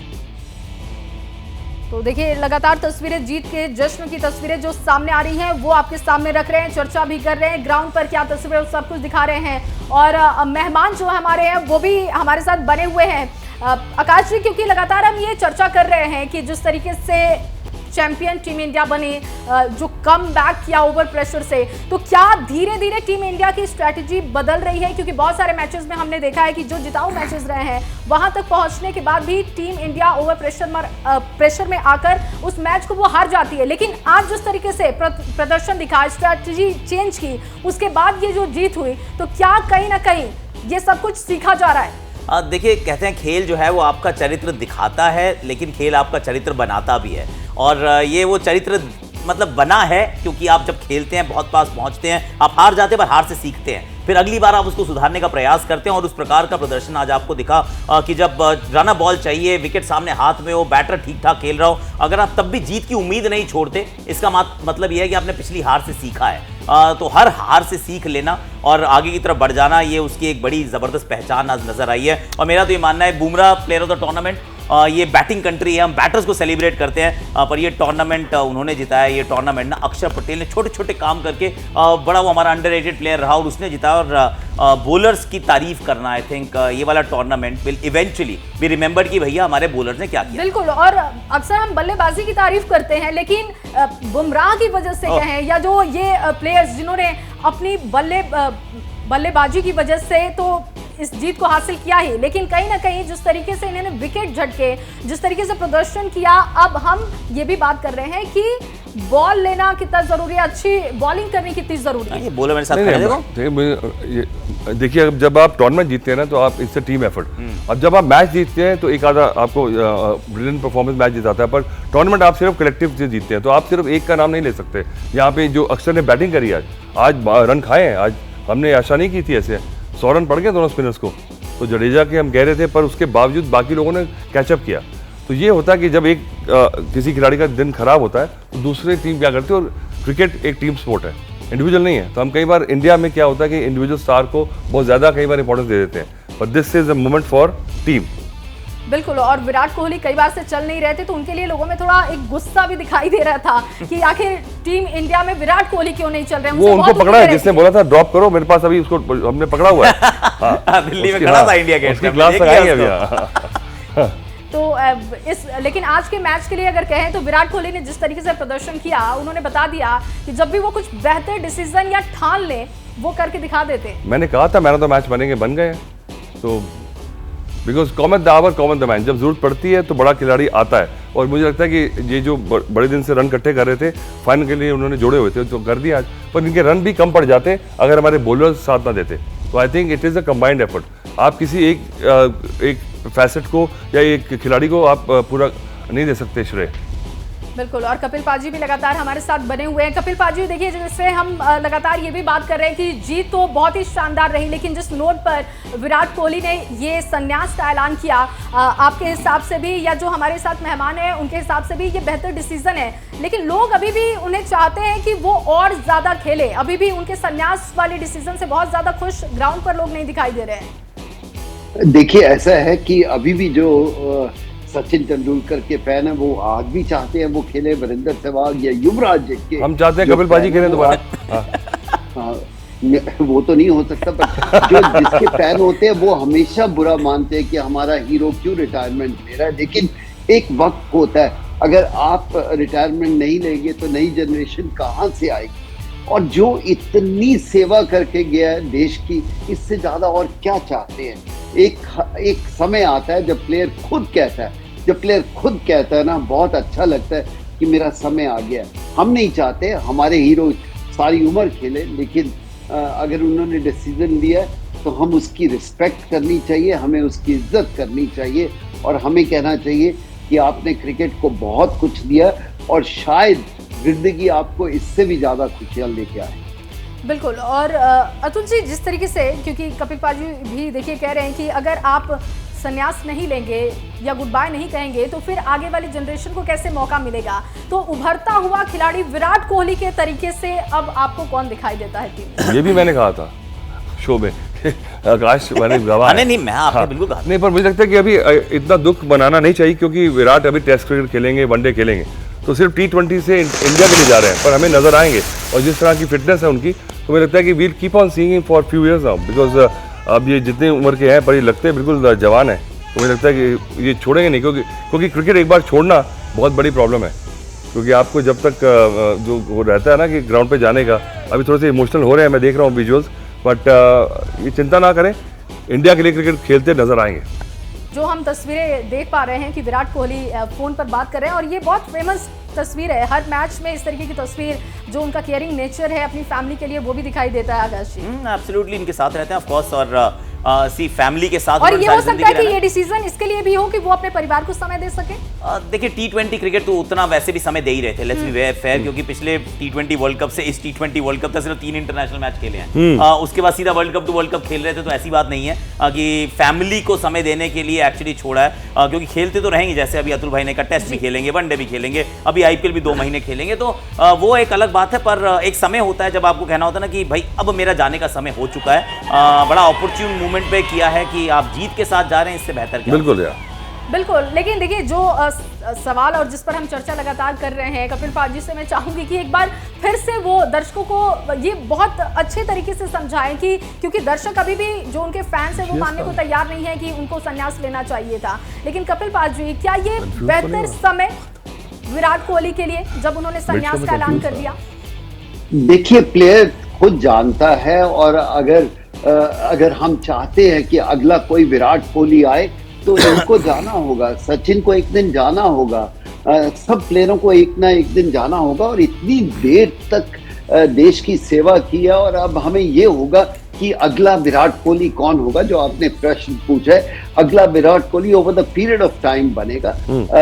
तो देखिए लगातार तस्वीरें, जीत के जश्न की तस्वीरें जो सामने आ रही हैं वो आपके सामने रख रहे हैं, चर्चा भी कर रहे हैं, ग्राउंड पर क्या तस्वीरें सब कुछ दिखा रहे हैं। और मेहमान जो हमारे हैं वो भी हमारे साथ बने हुए हैं। आकाश जी, क्योंकि लगातार हम ये चर्चा कर रहे हैं कि जिस तरीके से चैंपियन टीम इंडिया बने, जो कम बैक किया ओवर प्रेशर से, तो क्या धीरे धीरे टीम इंडिया की स्ट्रैटेजी बदल रही है? क्योंकि बहुत सारे मैचेस में हमने देखा है कि जो जिताऊ मैचेस रहे हैं वहां तक पहुंचने के बाद भी टीम इंडिया ओवर प्रेशर में आकर उस मैच को वो हार जाती है। लेकिन आज जिस तरीके से प्रदर्शन दिखा, स्ट्रैटेजी चेंज की, उसके बाद ये जो जीत हुई, तो क्या कहीं ना कहीं ये सब कुछ सीखा जा रहा है? देखिए, कहते हैं खेल जो है वो आपका चरित्र दिखाता है, लेकिन खेल आपका चरित्र बनाता भी है। और ये वो चरित्र मतलब बना है क्योंकि आप जब खेलते हैं, बहुत पास पहुंचते हैं, आप हार जाते हैं पर हार से सीखते हैं, फिर अगली बार आप उसको सुधारने का प्रयास करते हैं। और उस प्रकार का प्रदर्शन आज आपको दिखा कि जब रन बॉल चाहिए, विकेट सामने हाथ में हो, बैटर ठीक ठाक खेल रहा हो, अगर आप तब भी जीत की उम्मीद नहीं छोड़ते, इसका मतलब यह है कि आपने पिछली हार से सीखा है। तो हर हार से सीख लेना और आगे की तरफ बढ़ जाना, ये उसकी एक बड़ी ज़बरदस्त पहचान आज नजर आई है। और मेरा तो ये मानना है, Bumrah player of the tournament, ये बैटिंग कंट्री है, हम बैटर्स को सेलिब्रेट करते हैं, पर ये टूर्नामेंट उन्होंने जिताया। ये टूर्नामेंट ना अक्षर पटेल ने छोटे छोटे काम करके बड़ा वो हमारा अंडररेटेड प्लेयर रहा और उसने जिताया। और बॉलर्स की तारीफ करना, आई थिंक ये वाला tournament will eventually be remembered कि भैया हमारे बॉलर्स ने क्या किया। बिल्कुल, और अक्सर हम बल्लेबाजी की तारीफ करते हैं, लेकिन बुमराह की वजह से कहें या जो ये प्लेयर्स जिन्होंने अपनी बल्लेबाजी की वजह से तो इस जीत को हासिल किया ही, लेकिन कहीं ना कहीं जिस तरीके से इन्होंने विकेट झटके, जिस तरीके से प्रदर्शन किया, अब हम ये भी बात कर रहे हैं कि बॉल लेना कितना जरूरी है, अच्छी बॉलिंग करनी कितनी जरूरी है। ये बोलो मेरे साथ देखिए, जब आप टूर्नामेंट जीतते हैं ना तो आप इससे टीम एफर्ट, अब जब आप मैच जीतते हैं तो एक आधा आपको ब्रिलियंट परफॉर्मेंस मैच जिताता है, पर टूर्नामेंट आप सिर्फ कलेक्टिव से जीतते हैं, तो आप सिर्फ एक का नाम नहीं ले सकते। यहाँ पे जो अक्षर ने बैटिंग करी आज रन खाए हैं, आज हमने आशा नहीं की थी ऐसे 100 रन पड़ गए दोनों स्पिनर्स को, तो जडेजा के हम कह रहे थे, पर उसके बावजूद बाकी लोगों ने कैचअप किया। तो ये होता है कि जब एक किसी खिलाड़ी का दिन खराब होता है तो दूसरी टीम क्या करती है, और क्रिकेट एक टीम स्पोर्ट है, इंडिविजुअल नहीं है। तो हम कई बार इंडिया में क्या होता है कि इंडिविजुअल स्टार को बहुत ज़्यादा कई बार इंपॉर्टेंस दे देते हैं, but this is a moment for team. बिल्कुल, और विराट कोहली कई बार से चल नहीं रहे थे, तो उनके लिए लोगों में थोड़ा एक गुस्सा भी दिखाई दे रहा था कि आखिर टीम इंडिया में विराट कोहली क्यों नहीं चल रहे हैं। वो उनको पकड़ा है, जिसने बोला था ड्रॉप करो, मेरे पास अभी उसको हमने पकड़ा हुआ है। दिल्ली में खड़ा था इंडिया गेट, क्लास लगाएंगे अभी। तो लेकिन आज के मैच के लिए अगर कहें तो विराट कोहली ने जिस तरीके से प्रदर्शन किया, उन्होंने बता दिया कि जब भी वो कुछ बेहतर डिसीजन या ठान ले वो करके दिखा देते। मैंने कहा था मैन ऑफ द मैच बनेंगे, बन गए। तो because common the our common the man, जब जरूरत पड़ती है तो बड़ा खिलाड़ी आता है। और मुझे लगता है कि ये जो बड़े दिन से रन इकट्ठे कर रहे थे, फाइनल के लिए उन्होंने जोड़े हुए थे, तो कर दिया आज, पर इनके रन भी कम पड़ जाते अगर हमारे बॉलर्स साथ ना देते। तो I think it is a combined effort. आप किसी एक फैसेट को या एक खिलाड़ी को आप पूरा नहीं दे सकते श्रेय। बिल्कुल, और कपिल पाजी भी लगातार हमारे साथ बने हुए हैं। कपिल पाजी, देखिए, जैसे हम लगातार ये भी बात कर रहे हैं कि जीत तो बहुत ही शानदार रही, लेकिन जिस नोट पर विराट कोहली ने ये संन्यास का ऐलान किया, आपके हिसाब से भी या जो हमारे साथ मेहमान हैं उनके हिसाब से भी ये बेहतर डिसीजन है, लेकिन लोग अभी भी उन्हें चाहते हैं कि वो और ज़्यादा खेले, अभी भी उनके संन्यास वाले डिसीजन से बहुत ज़्यादा खुश ग्राउंड पर लोग नहीं दिखाई दे रहे हैं। देखिए, ऐसा है कि अभी भी जो सचिन तेंदुलकर के फैन है वो आज भी चाहते हैं वो खेले, वीरेंद्र सहवाग या युवराज के। हम चाहते हैं कपिल पाजी खेलें दोबारा। वो तो नहीं हो सकता, पर जो जिसके फैन होते हैं वो हमेशा बुरा मानते हैं कि हमारा हीरो क्यों रिटायरमेंट ले रहा है। लेकिन एक वक्त होता है, अगर आप रिटायरमेंट नहीं लेंगे तो नई जनरेशन कहाँ से आएगी। और जो इतनी सेवा करके गया है देश की, इससे ज्यादा और क्या चाहते हैं। एक समय आता है जब प्लेयर खुद कहता है, ना, बहुत अच्छा लगता है कि मेरा समय आ गया। हम नहीं चाहते हमारे हीरो सारी उम्र खेले, लेकिन अगर उन्होंने डिसीजन लिया तो हम उसकी रिस्पेक्ट करनी चाहिए, हमें उसकी इज्जत करनी चाहिए, और हमें कहना चाहिए कि आपने क्रिकेट को बहुत कुछ दिया और शायद जिंदगी आपको इससे भी ज्यादा खुशियां लेके आए। बिल्कुल, और अतुल जी, जिस तरीके से, क्योंकि कपिल पाजी भी देखिए कह रहे हैं कि अगर आप संन्यास नहीं लेंगे या गुड बाय नहीं कहेंगे तो फिर आगे वाली जनरेशन को कैसे मौका मिलेगा। तो उभरता हुआ खिलाड़ी विराट कोहली के तरीके से अब आपको कौन दिखाई देता है टीम में? ये भी मैंने कहा था शो में आकाश मैंने गवाह नहीं मैं आपने बिल्कुल कहा नहीं, पर मुझे लगता है कि अभी इतना दुख बनाना नहीं चाहिए, क्योंकि विराट अभी टेस्ट क्रिकेट खेलेंगे, वनडे खेलेंगे, तो सिर्फ T20 से इंडिया के लिए जा रहे हैं, पर हमें नजर आएंगे। और जिस तरह की फिटनेस है उनकी, तो मुझे लगता है कि we'll keep on seeing him for few years now, because अब ये जितनी उम्र के हैं पर ये लगते हैं बिल्कुल जवान है। तो मुझे लगता है कि ये छोड़ेंगे नहीं, क्योंकि क्रिकेट एक बार छोड़ना बहुत बड़ी प्रॉब्लम है, क्योंकि आपको जब तक जो वो रहता है ना कि ग्राउंड पे जाने का, अभी थोड़े से इमोशनल हो रहे हैं, मैं देख रहा हूँ विजुअल्स, बट ये चिंता ना करें, इंडिया के लिए क्रिकेट खेलते नजर आएंगे। जो हम तस्वीरें देख पा रहे हैं कि विराट कोहली फोन पर बात कर रहे हैं, और ये बहुत फेमस तस्वीर है, हर मैच में इस तरीके की तस्वीर, जो उनका केयरिंग नेचर है अपनी फैमिली के लिए, वो भी दिखाई देता है आकाश जी। एब्सोल्युटली इनके साथ रहते हैं ऑफ कोर्स, और सी फैमिली के साथ, और ये हो सकता है कि ये डिसीजन इसके लिए भी हो कि वो अपने परिवार को समय दे सके। देखिए T20 क्रिकेट तो उतना वैसे भी समय दे ही रहे थे, लेट्स बी फेयर, क्योंकि पिछले T20 वर्ल्ड कप से इस T20 वर्ल्ड कप तक सिर्फ 3 इंटरनेशनल मैच खेले हैं, उसके बाद सीधा world cup to world cup खेल रहे थे, तो ऐसी बात नहीं है कि फैमिली को समय देने के लिए एक्चुअली छोड़ा है, क्योंकि खेलते तो रहेंगे, जैसे अभी अतुल भाई ने कहा टेस्ट भी खेलेंगे, वनडे भी खेलेंगे, अभी IPL भी 2 महीने खेलेंगे, तो वो एक अलग बात है, पर एक समय होता है जब आपको कहना होता है ना कि भाई अब मेरा जाने का समय हो चुका है। बड़ा अपॉर्चुन मूवमेंट पे किया है कि आप जीत के साथ जा रहे हैं, इससे बेहतर क्या। बिल्कुल यार, बिल्कुल। लेकिन देखिए जो सवाल और जिस पर हम चर्चा लगातार कर रहे हैं, कपिल पाजी से मैं चाहूंगी कि एक बार फिर से वो दर्शकों को ये बहुत अच्छे तरीके से समझाएं कि क्योंकि दर्शक अभी भी जो उनके फैंस हैं वो मानने को तैयार नहीं है कि उनको संन्यास लेना चाहिए था। लेकिन कपिल पाजी, क्या ये बेहतर समय विराट कोहली के लिए जब उन्होंने संन्यास का ऐलान कर दिया? देखिए, प्लेयर खुद जानता है, और अगर हम चाहते हैं कि अगला कोई विराट कोहली आए तो इनको जाना होगा, सचिन को एक दिन जाना होगा, सब प्लेयरों को एक ना एक दिन जाना होगा, और इतनी देर तक देश की सेवा की है, और अब हमें ये होगा कि अगला विराट कोहली कौन होगा, जो आपने प्रश्न पूछा है, अगला Virat Kohli over the period of time बनेगा।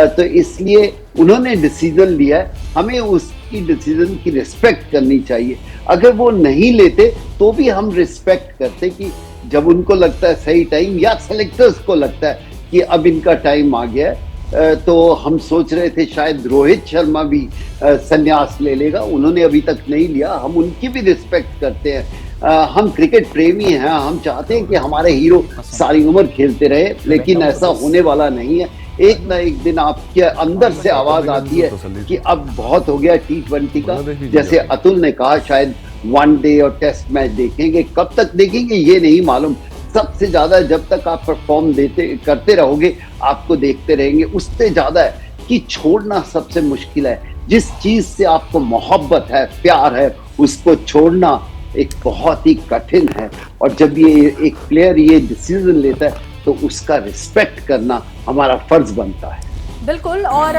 तो इसलिए उन्होंने डिसीजन लिया है, हमें उसकी डिसीजन की रिस्पेक्ट करनी चाहिए। अगर वो नहीं लेते तो भी हम रिस्पेक्ट करते कि जब उनको लगता है सही टाइम, या सेलेक्टर्स को लगता है कि अब इनका टाइम आ गया है, तो हम सोच रहे थे शायद रोहित शर्मा भी संन्यास ले लेगा, उन्होंने अभी तक नहीं लिया, हम उनकी भी रिस्पेक्ट करते हैं। हम क्रिकेट प्रेमी हैं, हम चाहते हैं कि हमारे हीरो सारी उम्र खेलते रहे, लेकिन ऐसा होने वाला नहीं है। एक ना एक दिन आपके अंदर से आवाज आती है कि अब बहुत हो गया T20 का, जैसे अतुल ने कहा शायद वनडे और टेस्ट मैच देखेंगे, कब तक देखेंगे ये नहीं मालूम, सबसे ज्यादा जब तक आप परफॉर्म करते रहोगे आपको देखते रहेंगे। उससे ज्यादा है कि छोड़ना सबसे मुश्किल है, जिस चीज से आपको मोहब्बत है, प्यार है, उसको छोड़ना एक बहुत ही कठिन है। और जब ये एक प्लेयर ये डिसीजन लेता है तो उसका रिस्पेक्ट करना हमारा फर्ज बनता है। बिल्कुल। और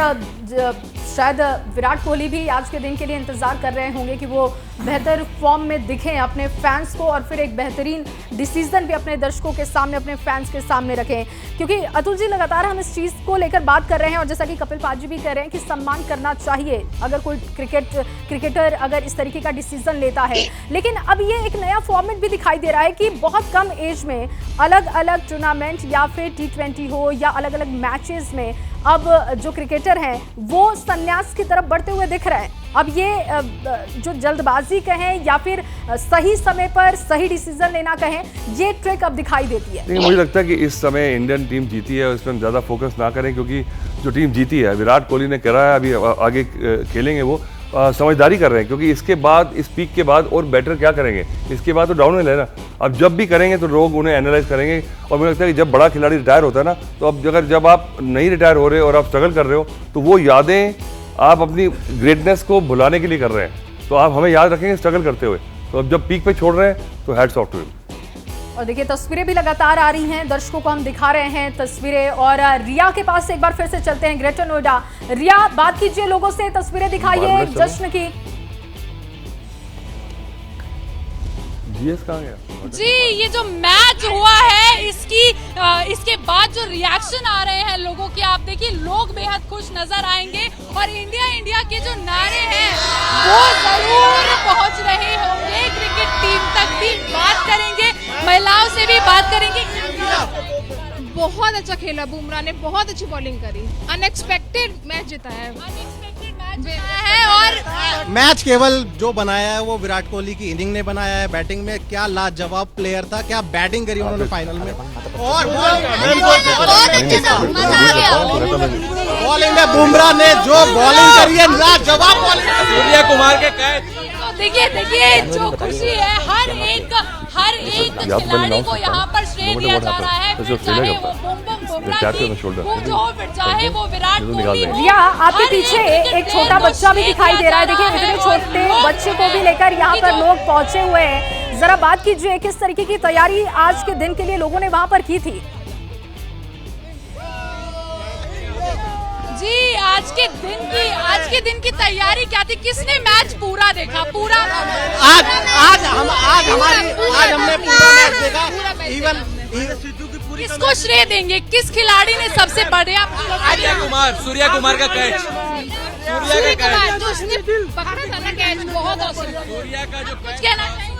शायद विराट कोहली भी आज के दिन के लिए इंतजार कर रहे होंगे कि वो बेहतर फॉर्म में दिखें अपने फैंस को, और फिर एक बेहतरीन डिसीजन भी अपने दर्शकों के सामने, अपने फैंस के सामने रखें। क्योंकि अतुल जी, लगातार हम इस चीज़ को लेकर बात कर रहे हैं, और जैसा कि कपिल पाजी भी कह रहे हैं कि सम्मान करना चाहिए अगर कोई क्रिकेटर अगर इस तरीके का डिसीजन लेता है। लेकिन अब ये एक नया फॉर्मेट भी दिखाई दे रहा है कि बहुत कम एज में अलग अलग टूर्नामेंट या फिर T20 हो या अलग अलग मैचेस में अब जो क्रिकेटर हैं वो संन्यास की तरफ बढ़ते हुए दिख रहे हैं। अब ये जो जल्दबाजी कहें या फिर सही समय पर सही डिसीजन लेना कहें, ये ट्रिक अब दिखाई देती है। मुझे लगता है कि इस समय इंडियन टीम जीती है, उस पर हम ज़्यादा फोकस ना करें, क्योंकि जो टीम जीती है, विराट कोहली ने करा है, अभी आगे खेलेंगे वो, समझदारी कर रहे हैं, क्योंकि इसके बाद, इस पीक के बाद और बेटर क्या करेंगे, इसके बाद तो डाउन हिल है ना। अब जब भी करेंगे तो लोग उन्हें एनालाइज करेंगे, और मुझे लगता है कि जब बड़ा खिलाड़ी रिटायर होता है ना, तो अब जब आप नहीं रिटायर हो रहे और आप स्ट्रगल कर रहे हो, तो वो यादें आप अपनी ग्रेटनेस को भुलाने के लिए कर रहे हैं, तो आप हमें याद रखेंगे स्ट्रगल करते हुए। तो अब जब पीक पे छोड़ रहे हैं तो हैट्स ऑफ टू हिम। और देखिए तस्वीरें भी लगातार आ रही हैं, दर्शकों को हम दिखा रहे हैं तस्वीरें। और रिया के पास एक बार फिर से चलते हैं, ग्रेटर नोएडा। रिया, बात कीजिए लोगों से, तस्वीरें दिखाइए जश्न की। कहाँ गया? जी, ये जो मैच हुआ है इसके बाद जो रिएक्शन आ रहे हैं लोगों के, आप देखिए लोग बेहद खुश नजर आएंगे, और इंडिया के जो नारे हैं वो जरूर पहुंच रहे होंगे। क्रिकेट टीम तक भी बात करेंगे, महिलाओं से भी बात करेंगे। बहुत अच्छा खेला, बुमराह ने बहुत अच्छी बॉलिंग करी, अनएक्सपेक्टेड मैच जीता है। अनएक्सपेक्टेड मैच है और मैच केवल जो बनाया है वो विराट कोहली की इनिंग ने बनाया है। बैटिंग में क्या लाजवाब प्लेयर था, क्या बैटिंग करी उन्होंने फाइनल में, और बॉलिंग में बुमराह ने जो बॉलिंग करी है, लाजवाब बॉलिंग। सूर्या कुमार के कैच, देखिए जो खुशी है हर एक खिलाड़ी को यहाँ पर श्रेय दिया जा रहा है, चाहे वो बुमराह की गूंज हो, फिर चाहे वो विराट कोहली हो। रिया, आपके पीछे एक छोटा बच्चा भी दिखाई दे रहा है। देखिए इतने छोटे बच्चे को भी लेकर यहाँ पर लोग पहुंचे हुए हैं। जरा बात कीजिए किस तरीके की तैयारी आज के दिन के लिए लोगों ने वहां पर की थी। जी आज के दिन की तैयारी क्या थी? किसने मैच पूरा देखा? आज हमने पूरा मैच देखा। इवन किसको श्रेय देंगे? किस खिलाड़ी ने सबसे बढ़िया? सूर्या कुमार का कैच, सूर्या कुमार जो उसने पकड़ा था ना कैच, बहुत औसम। सूर्या का जो कुछ कहना चाहिए,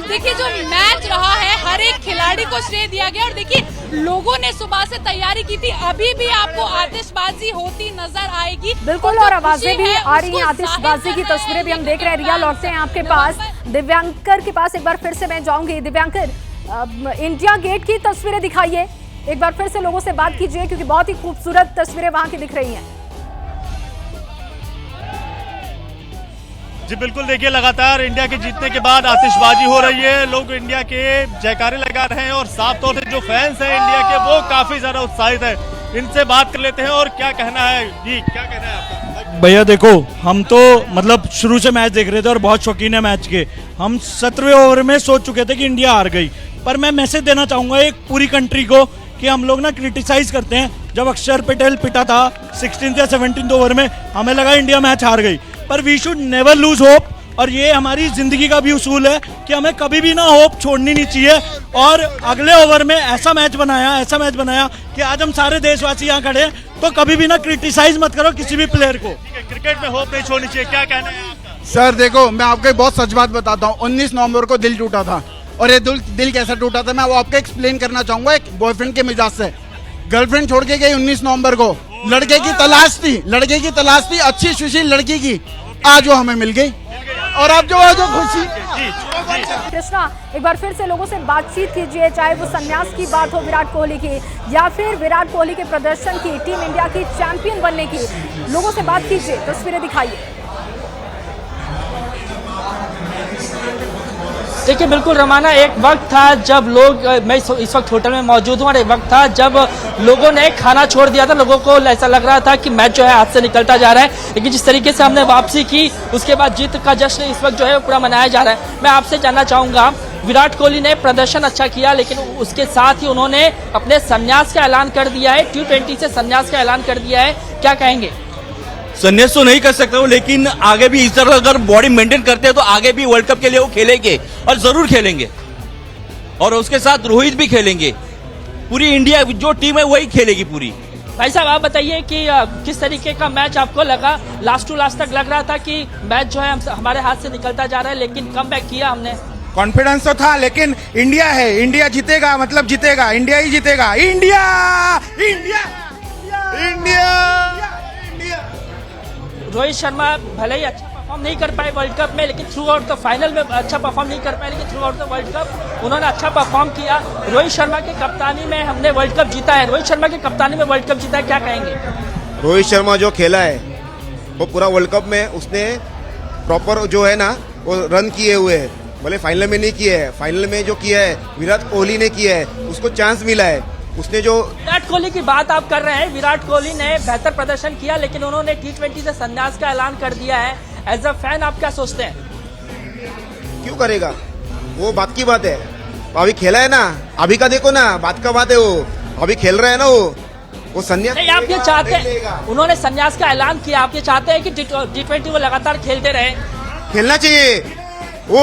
देखिए जो मैच रहा है हर एक खिलाड़ी को श्रेय दिया गया। और देखिए लोगों ने सुबह से तैयारी की थी, अभी भी आपको आतिशबाजी होती नजर आएगी। बिल्कुल, और आवाजें भी आ रही हैं, आतिशबाजी की तस्वीरें भी हम देख रहे हैं। रिया, लौटते हैं आपके पास, दिव्यांकर के पास एक बार फिर से मैं जाऊंगी। दिव्यांकर, इंडिया गेट की तस्वीरें दिखाइए, एक बार फिर से लोगों से बात कीजिए क्योंकि बहुत ही खूबसूरत तस्वीरें वहां की दिख रही हैं। जी बिल्कुल, देखिए लगातार इंडिया के जीतने के बाद आतिशबाजी हो रही है, लोग इंडिया के जयकारे लगा रहे हैं और साफ तौर से जो फैंस हैं इंडिया के वो काफी ज्यादा उत्साहित है। इनसे बात कर लेते हैं और क्या कहना है। जी क्या कहना है आपका? भैया देखो, हम तो मतलब शुरू से मैच देख रहे थे और बहुत शौकीन है मैच के। हम 17वें ओवर में सोच चुके थे कि इंडिया हार गई, पर मैं मैसेज देना चाहूंगा एक पूरी कंट्री को कि हम लोग ना क्रिटिसाइज करते हैं। जब अक्षर पटेल पिटा था 16 या 17 ओवर में, हमें लगा इंडिया मैच हार गई, पर we should never lose hope. और ये हमारी जिंदगी का भी उसूल है कि हमें कभी भी ना होप छोड़नी नहीं चाहिए। और अगले ओवर में ऐसा मैच बनाया कि आज हम सारे देशवासी यहाँ खड़े हैं, तो कभी भी ना क्रिटिसाइज मत करो किसी भी प्लेयर को। क्रिकेट में होप नहीं छोड़नी चाहिए, क्या कहना है आपका? सर देखो, मैं आपको एक बहुत सच बात बताता हूँ। 19 नवंबर को दिल टूटा था, और ये दिल कैसा टूटा था मैं वो आपको एक्सप्लेन करना चाहूंगा एक बॉयफ्रेंड के मिजाज से। गर्लफ्रेंड छोड़ के गई 19 नवंबर को, लड़के की तलाश थी अच्छी सुशील लड़की की, आज वो हमें मिल गई, और अब जो खुशी। कृष्णा, एक बार फिर से लोगों से बातचीत कीजिए, चाहे वो संन्यास की बात हो विराट कोहली की या फिर विराट कोहली के प्रदर्शन की, टीम इंडिया की चैंपियन बनने की, लोगों से बात कीजिए, तस्वीरें दिखाइए। देखिए बिल्कुल रमाना, एक वक्त था जब लोग, मैं इस वक्त होटल में मौजूद हूँ, और एक वक्त था जब लोगों ने खाना छोड़ दिया था। लोगों को ऐसा लग रहा था कि मैच जो है हाथ से निकलता जा रहा है, लेकिन जिस तरीके से हमने वापसी की उसके बाद जीत का जश्न इस वक्त जो है पूरा मनाया जा रहा है। मैं आपसे जानना चाहूँगा, विराट कोहली ने प्रदर्शन अच्छा किया, लेकिन उसके साथ ही उन्होंने अपने संन्यास का ऐलान कर दिया है, T20 से संन्यास का ऐलान कर दिया है, क्या कहेंगे? संन्यास तो नहीं कर सकता हूँ, लेकिन आगे भी इस तरह अगर बॉडी मेंटेन करते हैं तो आगे भी वर्ल्ड कप के लिए वो खेलेंगे और जरूर खेलेंगे, और उसके साथ रोहित भी खेलेंगे। पूरी इंडिया जो टीम है वही खेलेगी पूरी। भाई साहब आप बताइए कि किस तरीके का मैच आपको लगा? लास्ट टू लास्ट तक लग रहा था कि मैच जो है हमारे हाथ से निकलता जा रहा है, लेकिन कमबैक किया हमने। कॉन्फिडेंस तो था, लेकिन इंडिया है, इंडिया जीतेगा, मतलब जीतेगा, इंडिया ही जीतेगा। India India India. Rohit Sharma भले ही अच्छा परफॉर्म नहीं कर पाए वर्ल्ड कप में, लेकिन थ्रू आउट द फाइनल में अच्छा परफॉर्म नहीं कर पाए, लेकिन through out the world cup उन्होंने अच्छा परफॉर्म किया। रोहित शर्मा की कप्तानी में हमने वर्ल्ड कप जीता है, रोहित शर्मा की कप्तानी में वर्ल्ड कप जीता है, क्या कहेंगे? रोहित शर्मा जो खेला है वो पूरा वर्ल्ड कप में उसने प्रॉपर जो है ना वो रन किए हुए हैं, भले फाइनल में नहीं किए है, फाइनल में जो किया है विराट कोहली ने किया है, उसको चांस मिला है। उसने जो विराट कोहली की बात आप कर रहे हैं, विराट कोहली ने बेहतर प्रदर्शन किया, लेकिन उन्होंने T20 से संन्यास का ऐलान कर दिया है। एज अ फैन आप क्या सोचते हैं? क्यों करेगा, वो बात की बात है। अभी खेला है ना, अभी का देखो ना, बात का बात है, वो अभी खेल रहा है ना, वो संन्यास नहीं। आप ये चाहते हैं, उन्होंने संन्यास का ऐलान किया, आप ये चाहते हैं कि T20 वो लगातार खेलते रहे? खेलना चाहिए, वो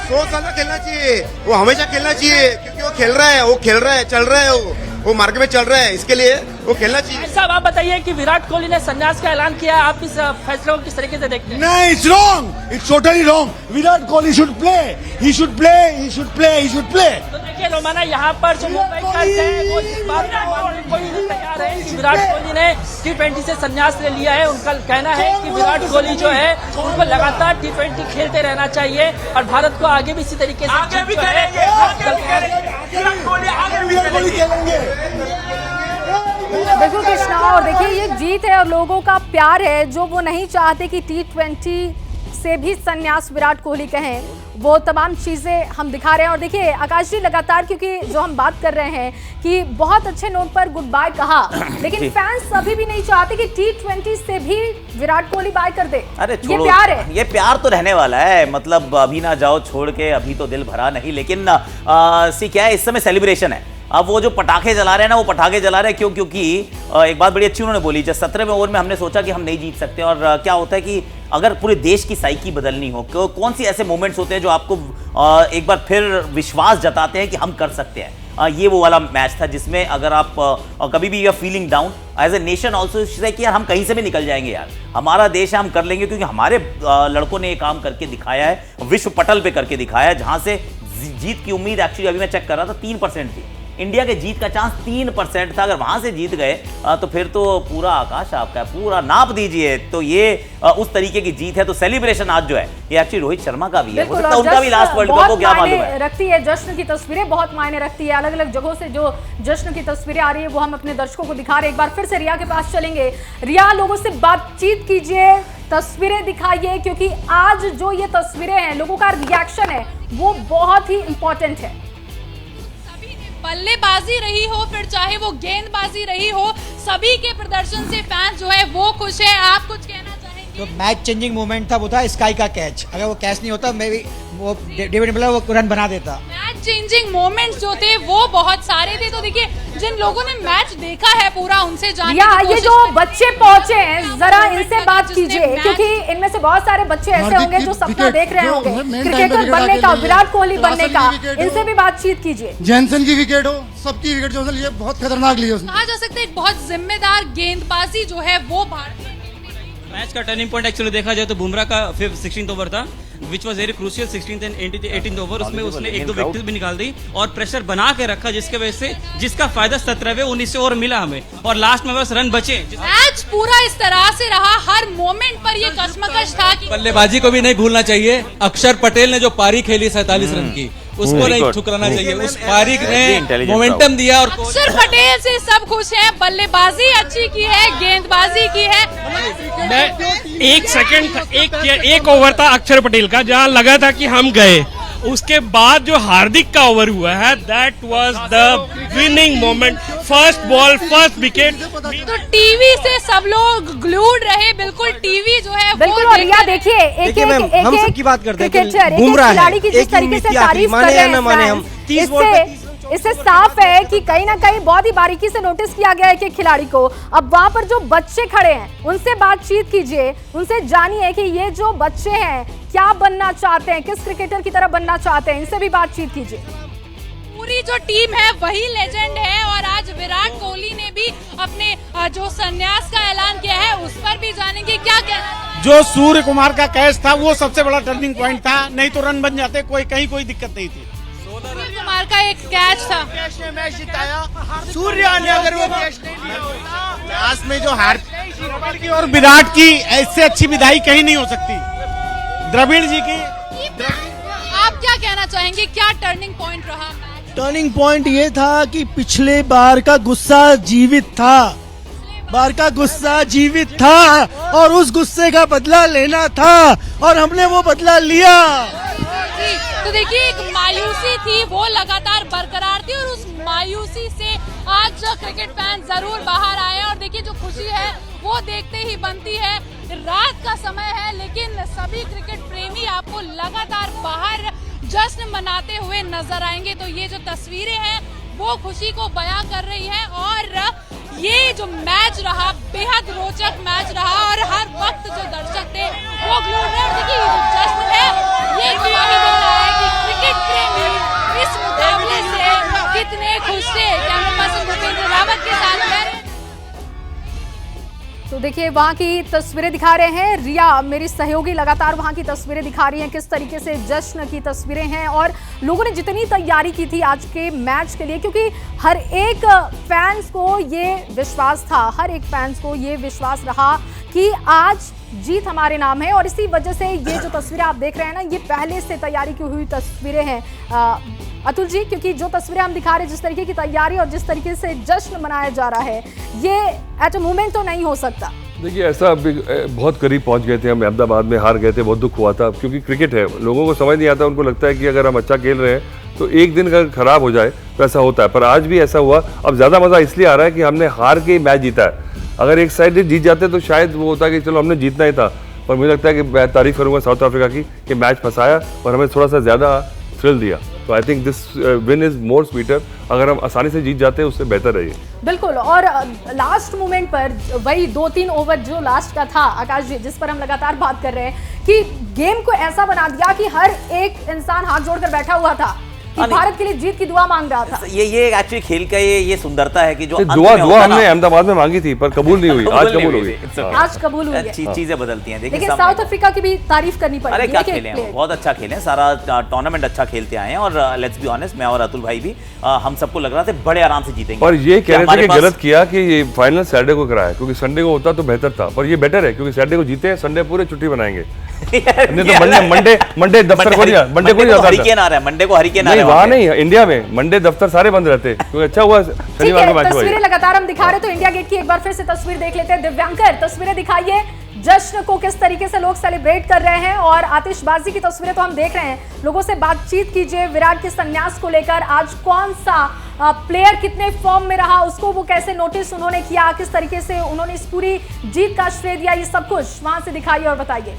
100 साल तक खेलना चाहिए, वो हमेशा खेलना चाहिए, क्योंकि वो खेल रहा है, चल रहा है, वो मार्केट में चल रहा है, इसके लिए वो खेलना चाहिए। साहब आप बताइए कि विराट कोहली ने संन्यास का ऐलान किया, आप इस फैसले को किस तरीके से देखते हैं? नहीं, it's wrong, it's totally wrong. Virat Kohli should play, he should play, he should play, he should play. तो देखिए रोमाना, यहाँ पर जो मुंबई का है वो इस बात को मानने को ही तैयार है कि विराट कोहली ने T20 से संन्यास ले लिया है। उनका कहना है कि विराट कोहली जो है उनको लगातार T20 खेलते रहना चाहिए और भारत को आगे भी इसी तरीके से बिल्कुल कृष्णा, और देखिए ये जीत है और लोगों का प्यार है जो वो नहीं चाहते कि T20 से भी संन्यास विराट कोहली कहें, वो तमाम चीजें हम दिखा रहे हैं। और देखिए आकाश जी लगातार, क्योंकि जो हम बात कर रहे हैं कि बहुत अच्छे नोट पर गुड बाय कहा, लेकिन फैंस अभी भी नहीं चाहते कि T20 से भी विराट कोहली बाय कर दे। अरे ये प्यार है, ये प्यार तो रहने वाला है, मतलब अभी ना जाओ छोड़ के, अभी तो दिल भरा नहीं। लेकिन सी क्या है, इस समय सेलिब्रेशन है। अब वो जो पटाखे जला रहे हैं ना, वो पटाखे जला रहे हैं क्यों? क्योंकि एक बात बड़ी अच्छी उन्होंने बोली, जब 17वें ओवर में हमने सोचा कि हम नहीं जीत सकते, और क्या होता है कि अगर पूरे देश की साइकी बदलनी हो, कौन सी ऐसे मोमेंट्स होते हैं जो आपको एक बार फिर विश्वास जताते हैं कि हम कर सकते हैं। ये वो वाला मैच था जिसमें अगर आप कभी भी you are feeling down as a nation also say कि यार हम कहीं से भी निकल जाएंगे, यार हमारा देश है, हम कर लेंगे, क्योंकि हमारे लड़कों ने ये काम करके दिखाया है, विश्व पटल पे करके दिखाया है, जहां से जीत की उम्मीद एक्चुअली अभी मैं चेक कर रहा था 3% थी। इंडिया के जीत का चांस 3% था। अगर वहां से जीत गए तो फिर तो पूरा आकाश आपका है, पूरा नाप दीजिए। तो ये उस तरीके की जीत है। तो सेलिब्रेशन आज जो है ये एक्चुअली रोहित शर्मा का भी है, हो सकता है उनका भी लास्ट वर्ल्ड कप हो, क्या मालूम है। रखती है जश्न की तस्वीरें, बहुत मायने रखती है। अलग अलग जगहों से जो जश्न की तस्वीरें आ रही है वो हम अपने दर्शकों को दिखा रहे हैं। एक बार फिर से रिया के पास चलेंगे। रिया, लोगों से बातचीत कीजिए, तस्वीरें दिखाइए, क्योंकि आज जो ये तस्वीरें हैं, लोगों का रिएक्शन है वो बहुत ही इंपॉर्टेंट है। बल्लेबाजी रही हो, फिर चाहे वो गेंदबाजी रही हो, सभी के प्रदर्शन से फैंस जो है वो खुश है। आप कुछ कहना चाहेंगे? जो मैच चेंजिंग मोमेंट था वो था स्काई का कैच। अगर वो कैच नहीं होता मैं भी वो डेविड मिलर वो रन बना देता। मैच चेंजिंग मोमेंट्स जो थे वो बहुत सारे थे। तो देखिए जिन लोगों ने मैच देखा है पूरा, उनसे जानने की कोशिश। ये जो बच्चे पहुंचे हैं, जरा इनसे बात कीजिए, क्योंकि इनमें से बहुत सारे बच्चे ऐसे होंगे जो सपना देख रहे होंगे क्रिकेटर बनने का, विराट कोहली बनने का। इनसे भी बातचीत कीजिए। जैनसन की विकेट हो, सबकी विकेट जो है बहुत खतरनाक ली उसने। कहा जा सकता है एक बहुत जिम्मेदार गेंदबाजी जो है वो भारतीय मैच का टर्निंग पॉइंट एक्चुअली देखा जाए तो बुमराह का 16th ओवर था, which was very crucial. 16th and 18th over उसमें उसने 1-2 विकेट भी निकाल दी और प्रेशर बना के रखा, जिसके वजह से जिसका फायदा 17वें 19वें ओवर मिला हमें, और लास्ट में बस रन बचे। मैच पूरा इस तरह से रहा, हर मोमेंट पर ये कशमकश था कि बल्लेबाजी को भी नहीं भूलना चाहिए। अक्षर पटेल ने जो पारी खेली 47 रन की, उसको नहीं ठुकराना चाहिए। उस पारी ने मोमेंटम दिया। और अक्षर पटेल से सब खुश हैं, बल्लेबाजी अच्छी की है, गेंदबाजी की है। मैं एक ओवर था अक्षर पटेल का जहां लगा था कि हम गए, उसके बाद जो हार्दिक का ओवर हुआ है that was the winning moment. First ball, first wicket. तो टीवी से सब लोग ग्लूड रहे, बिल्कुल टीवी जो है बिल्कुल। और रिया देखिए, एक हम सबकी बात करते हैं क्रिकेटर, बुमराह खिलाड़ी की जिस तरीके से तारीफ कर रहे हैं, इससे साफ है कि कहीं ना कहीं बहुत ही बारीकी से नोटिस किया गया है कि खिलाड़ी को। अब वहां पर जो बच्चे खड़े हैं उनसे बातचीत कीजिए, उनसे जानिए कि ये जो बच्चे हैं क्या बनना चाहते हैं, किस क्रिकेटर की तरह बनना चाहते हैं, इनसे भी बातचीत कीजिए। पूरी जो टीम है वही लेजेंड है, और आज विराट कोहली ने भी अपने जो संन्यास का ऐलान किया है उस पर भी जानेंगे क्या कहना। जो सूर्य कुमार का कैच था वो सबसे बड़ा टर्निंग पॉइंट था, नहीं तो रन बन जाते, कोई दिक्कत नहीं थी। सूर्य कुमार का एक कैच था, मैच जिताया। सूर्य ने अगर वो कैच नहीं लिया होता, लास्ट में जो हार की और विराट की इससे अच्छी विदाई कहीं नहीं हो सकती, द्रविड़ जी की। आप क्या कहना चाहेंगे, क्या टर्निंग पॉइंट रहा? टर्निंग पॉइंट ये था कि पिछले बार का गुस्सा जीवित था, और उस गुस्से का बदला लेना था, और हमने वो बदला लिया। तो देखिए एक मायूसी थी वो लगातार बरकरार थी, और उस मायूसी से आज क्रिकेट फैन जरूर बाहर आए। और देखिए जो खुशी है वो देखते ही बनती है। रात का समय है लेकिन सभी क्रिकेट प्रेमी आपको लगातार बाहर जश्न मनाते हुए नजर आएंगे। तो ये जो तस्वीरें हैं वो खुशी को बयां कर रही है, और ये जो मैच रहा बेहद रोचक मैच रहा, और हर वक्त जो दर्शक थे वो ग्लूड रहे। देखिए जश्न है ये गवाही दे रहा है कि क्रिकेट प्रेमी इस मुकाबले से कितने खुश थे। कैमरा पर्सन भूपेंद्र रावत के साथ तो देखिए वहां की तस्वीरें दिखा रहे हैं, रिया मेरी सहयोगी लगातार वहां की तस्वीरें दिखा रही हैं, किस तरीके से जश्न की तस्वीरें हैं और लोगों ने जितनी तैयारी की थी आज के मैच के लिए, क्योंकि हर एक फैंस को ये विश्वास था, हर एक फैंस को ये विश्वास रहा कि आज जीत हमारे नाम है। और इसी वजह से ये जो तस्वीरें आप देख रहे हैं ना, ये पहले से तैयारी की हुई तस्वीरें हैं अतुल जी, क्योंकि जो तस्वीरें हम दिखा रहे हैं, जिस तरीके की तैयारी और जिस तरीके से जश्न मनाया जा रहा है, ये एट अ मोमेंट तो नहीं हो सकता। देखिए ऐसा बहुत करीब पहुंच गए थे हम, अहमदाबाद में हार गए थे, बहुत दुख हुआ था, क्योंकि क्रिकेट है, लोगों को समझ नहीं आता, उनको लगता है कि अगर हम अच्छा खेल रहे हैं तो एक दिन अगर खराब हो जाए तो ऐसा होता है, पर आज भी ऐसा हुआ। अब ज़्यादा मज़ा इसलिए आ रहा है कि हमने हार के मैच जीता है, अगर एक साइड जीत जाते तो शायद वो होता कि चलो हमने जीतना ही था, पर मुझे लगता है कि मैं तारीफ करूंगा साउथ अफ्रीका की कि मैच फंसाया और हमें थोड़ा सा ज़्यादा थ्रिल दिया। तो I think this win is more sweeter, अगर हम आसानी से जीत जाते हैं उससे बेहतर है ये। बिल्कुल, और लास्ट मोमेंट पर वही 2-3 ओवर जो लास्ट का था आकाश जी, जिस पर हम लगातार बात कर रहे हैं कि गेम को ऐसा बना दिया कि हर एक इंसान हाथ जोड़कर बैठा हुआ था कि भारत के लिए जीत की दुआ मांग रहा था। ये एक्चुअली खेल का ये सुंदरता है कि जो दुआ हमने अहमदाबाद में मांगी थी पर कबूल नहीं हुई, आज कबूल हो गई, आज कबूल हुई है। चीजें बदलती हैं। लेकिन साउथ अफ्रीका की भी तारीफ करनी पड़ेगी। अरे क्या खेले हैं, बहुत अच्छा खेले हैं, सारा टूर्नामेंट अच्छा खेलते आए हैं और लेट्स बी ऑनेस्ट, मैं और अतुल भाई भी हम सबको लग रहा था बड़े आराम से जीतेंगे। और ये कह रहे थे कि गलत किया कि ये फाइनल सैटरडे को कराया, क्योंकि संडे को होता तो बेहतर था, पर ये बेटर है क्योंकि सैटरडे को जीते, संडे पूरे छुट्टी बनाएंगे। नहीं तो मंडे दफ्तर को नहीं, मंडे को नहीं जाता, हरिकेन आ रहा है, मंडे को हरिकेन आ रहा है, वहाँ नहीं, इंडिया में मंडे दफ्तर सारे बंद रहते, क्योंकि अच्छा हुआ शनिवार को मैच हुआ। तस्वीरें लगातार हम दिखा रहे, तो इंडिया गेट की एक बार फिर से तस्वीर देख लेते हैं। दिव्यांकर तस्वीरें दिखाइए, जश्न को किस तरीके से लोग सेलिब्रेट कर रहे हैं और आतिशबाजी की तस्वीरें तो हम देख रहे हैं। लोगों से बातचीत कीजिए विराट के संन्यास को लेकर, आज कौन सा प्लेयर कितने फॉर्म में रहा, उसको वो कैसे नोटिस उन्होंने किया, किस तरीके से उन्होंने इस पूरी जीत का श्रेय दिया, ये सब कुछ वहां से दिखाइए और बताइए।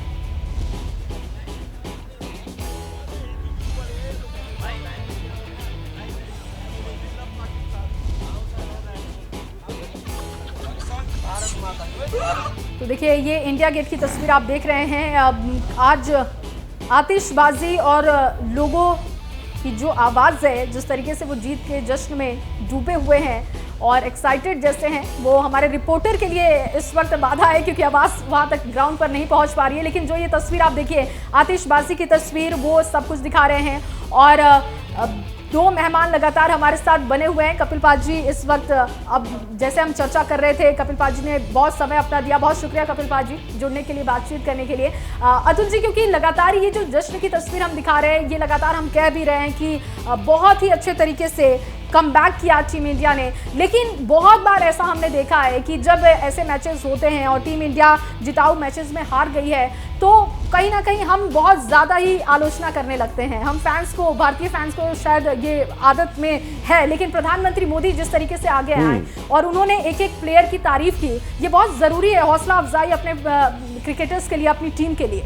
तो देखिए ये इंडिया गेट की तस्वीर आप देख रहे हैं। आज आतिशबाजी और लोगों की जो आवाज़ है, जिस तरीके से वो जीत के जश्न में डूबे हुए हैं और एक्साइटेड जैसे हैं, वो हमारे रिपोर्टर के लिए इस वक्त बाधा है क्योंकि आवाज़ वहाँ तक ग्राउंड पर नहीं पहुँच पा रही है। लेकिन जो ये तस्वीर आप देखिए, आतिशबाजी की तस्वीर, वो सब कुछ दिखा रहे हैं। और दो मेहमान लगातार हमारे साथ बने हुए हैं। कपिल पाजी इस वक्त, अब जैसे हम चर्चा कर रहे थे, कपिल पाजी ने बहुत समय अपना दिया, बहुत शुक्रिया कपिल पाजी जुड़ने के लिए, बातचीत करने के लिए। अतुल जी, क्योंकि लगातार ये जो जश्न की तस्वीर हम दिखा रहे हैं, ये लगातार हम कह भी रहे हैं कि बहुत ही अच्छे तरीके से कम बैक किया टीम इंडिया ने, लेकिन बहुत बार ऐसा हमने देखा है कि जब ऐसे मैचेस होते हैं और टीम इंडिया जिताऊ मैचेस में हार गई है, तो कहीं ना कहीं हम बहुत ज़्यादा ही आलोचना करने लगते हैं। हम फैंस को, भारतीय फैंस को शायद ये आदत में है, लेकिन प्रधानमंत्री मोदी जिस तरीके से आगे आए और उन्होंने एक एक प्लेयर की तारीफ की, ये बहुत ज़रूरी है, हौसला अफजाई अपने क्रिकेटर्स के लिए, अपनी टीम के लिए।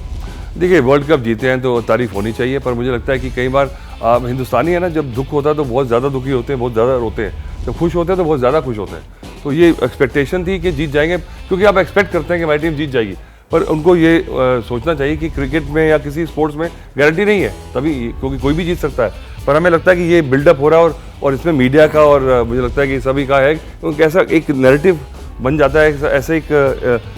देखिए वर्ल्ड कप जीते हैं तो तारीफ होनी चाहिए, पर मुझे लगता है कि कई बार हिंदुस्तानी है ना, जब दुख होता है तो बहुत ज़्यादा दुखी होते हैं, बहुत ज़्यादा रोते हैं, जब खुश होते हैं तो बहुत ज़्यादा खुश होते हैं। तो ये एक्सपेक्टेशन थी कि जीत जाएंगे, क्योंकि आप एक्सपेक्ट करते हैं कि हमारी टीम जीत जाएगी, पर उनको ये सोचना चाहिए कि क्रिकेट में या किसी स्पोर्ट्स में गारंटी नहीं है, तभी, क्योंकि कोई भी जीत सकता है। पर हमें लगता है कि ये बिल्डअप हो रहा है और इसमें मीडिया का और मुझे लगता है कि सभी का है, कैसा एक नैरेटिव बन जाता है, ऐसे एक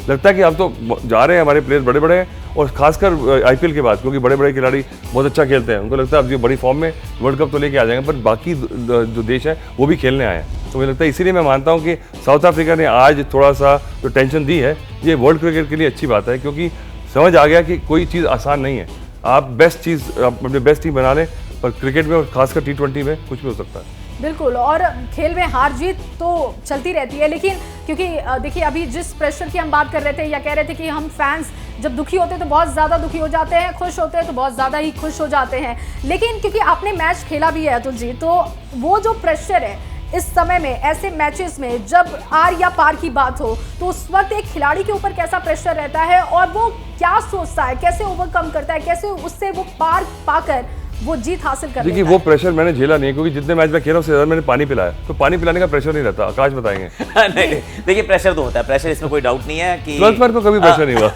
लगता है कि हम तो जा रहे हैं, हमारे प्लेयर बड़े बड़े हैं, और खासकर आईपीएल के बाद, क्योंकि बड़े बड़े खिलाड़ी बहुत अच्छा खेलते हैं, उनको लगता है अब जो बड़ी फॉर्म में वर्ल्ड कप तो लेके आ जाएंगे, पर बाकी जो देश हैं वो भी खेलने आए हैं। तो मुझे लगता है इसीलिए मैं मानता हूँ कि साउथ अफ्रीका ने आज थोड़ा सा जो टेंशन दी है, ये वर्ल्ड क्रिकेट के लिए अच्छी बात है, क्योंकि समझ आ गया कि कोई चीज़ आसान नहीं है। आप बेस्ट चीज़, अपने बेस्ट टीम बना लें, पर क्रिकेट में और खासकर T20 में कुछ भी हो सकता है। बिल्कुल, और खेल में हार जीत तो चलती रहती है, लेकिन क्योंकि देखिए अभी जिस प्रेशर की हम बात कर रहे थे, या कह रहे थे कि हम फैंस जब दुखी होते हैं तो बहुत ज़्यादा दुखी हो जाते हैं, खुश होते हैं तो बहुत ज़्यादा ही खुश हो जाते हैं, लेकिन क्योंकि आपने मैच खेला भी है अतुल जी, तो वो जो प्रेशर है इस समय में, ऐसे मैचेस में जब आर या पार की बात हो, तो उस वक्त एक खिलाड़ी के ऊपर कैसा प्रेशर रहता है और वो क्या सोचता है, कैसे ओवरकम करता है, कैसे उससे वो पार पाकर वो जीत हासिल कर लेता है। देखिए वो प्रेशर मैंने झेला नहीं, क्योंकि जितने मैच में खेला उससे ज़्यादा मैंने पानी पिलाया, तो पानी पिलाने का प्रेशर नहीं रहता। आकाश बताएंगे। नहीं, देखिए प्रेशर तो होता है, प्रेशर इसमें कोई डाउट नहीं है कि 12th पर तो कभी प्रेशर नहीं हुआ।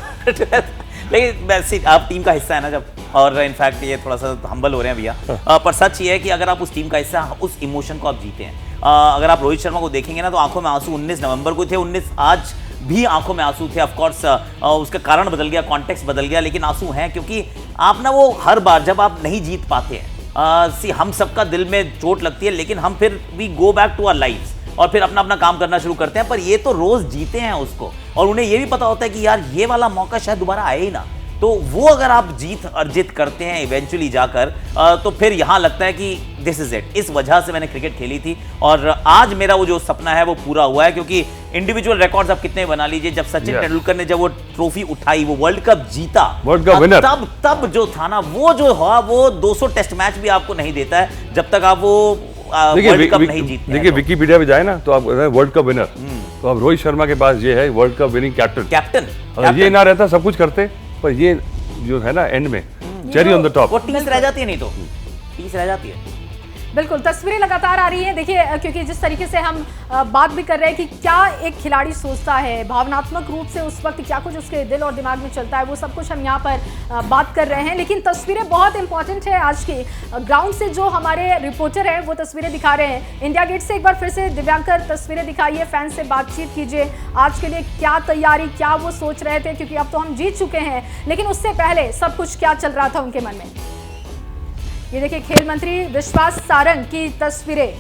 लेकिन वैसे आप टीम का हिस्सा है ना जब, और इनफैक्ट ये थोड़ा सा हम्बल हो रहे हैं भैया, पर सच ये है कि अगर आप उस टीम का हिस्सा, उस इमोशन को आप जीते हैं। अगर आप रोहित शर्मा को देखेंगे ना, तो आंखों में आंसू 19 नवंबर को थे, आज भी आंखों में आंसू थे। ऑफ कोर्स उसका कारण बदल गया, कॉन्टेक्स्ट बदल गया, लेकिन आंसू हैं क्योंकि आप ना वो हर बार जब आप नहीं जीत पाते हैं, हम सबका दिल में चोट लगती है, लेकिन हम फिर we go back to our lifes और फिर अपना अपना काम करना शुरू करते हैं। पर ये तो रोज जीते हैं उसको, और उन्हें ये भी पता होता है कि यार ये वाला मौका शायद दोबारा आए ही ना। तो वो अगर आप जीत अर्जित करते हैं इवेंचुअली जाकर, तो फिर यहां लगता है कि दिस इज इट, इस वजह से मैंने क्रिकेट खेली थी और आज मेरा वो जो सपना है वो पूरा हुआ है। क्योंकि इंडिविजुअल रिकॉर्ड्स आप कितने बना लीजिए, जब सचिन तेंदुलकर ने जब वो ट्रॉफी उठाई, वो वर्ल्ड कप जीता, वर्ल्ड कप विनर, तब जो था ना, वो जो हुआ, वो 200 टेस्ट मैच भी आपको नहीं देता है जब तक आप वो वर्ल्ड कप नहीं जीतते। देखिए विकिपीडिया पे जाए ना तो आप वर्ल्ड कप विनर, तो अब रोहित शर्मा के पास ये है वर्ल्ड कप विनिंग कैप्टन। अगर ये ना रहता सब कुछ करते, पर ये जो है ना एंड में चेरी ऑन द टॉप, वो 30 रह जाती है, नहीं तो 30 रह जाती है। बिल्कुल, तस्वीरें लगातार आ रही हैं। देखिए, क्योंकि जिस तरीके से हम बात भी कर रहे हैं कि क्या एक खिलाड़ी सोचता है भावनात्मक रूप से, उस वक्त क्या कुछ उसके दिल और दिमाग में चलता है, वो सब कुछ हम यहाँ पर बात कर रहे हैं। लेकिन तस्वीरें बहुत इंपॉर्टेंट है आज की। ग्राउंड से जो हमारे रिपोर्टर हैं वो तस्वीरें दिखा रहे हैं। इंडिया गेट से एक बार फिर से दिव्यांकर तस्वीरें दिखाइए, फैन से बातचीत कीजिए, आज के लिए क्या तैयारी, क्या वो सोच रहे थे, क्योंकि अब तो हम जीत चुके हैं, लेकिन उससे पहले सब कुछ क्या चल रहा था उनके मन में। ये देखिए, खेल मंत्री विश्वास सारंग की तस्वीरें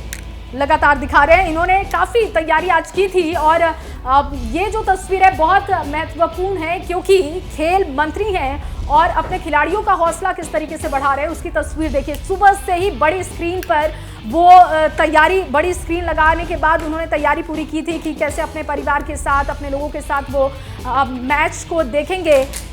लगातार दिखा रहे हैं। इन्होंने काफ़ी तैयारी आज की थी और ये जो तस्वीर है बहुत महत्वपूर्ण है, क्योंकि खेल मंत्री हैं और अपने खिलाड़ियों का हौसला किस तरीके से बढ़ा रहे हैं उसकी तस्वीर देखिए। सुबह से ही बड़ी स्क्रीन पर वो तैयारी, बड़ी स्क्रीन लगाने के बाद उन्होंने तैयारी पूरी की थी कि कैसे अपने परिवार के साथ, अपने लोगों के साथ वो मैच को देखेंगे।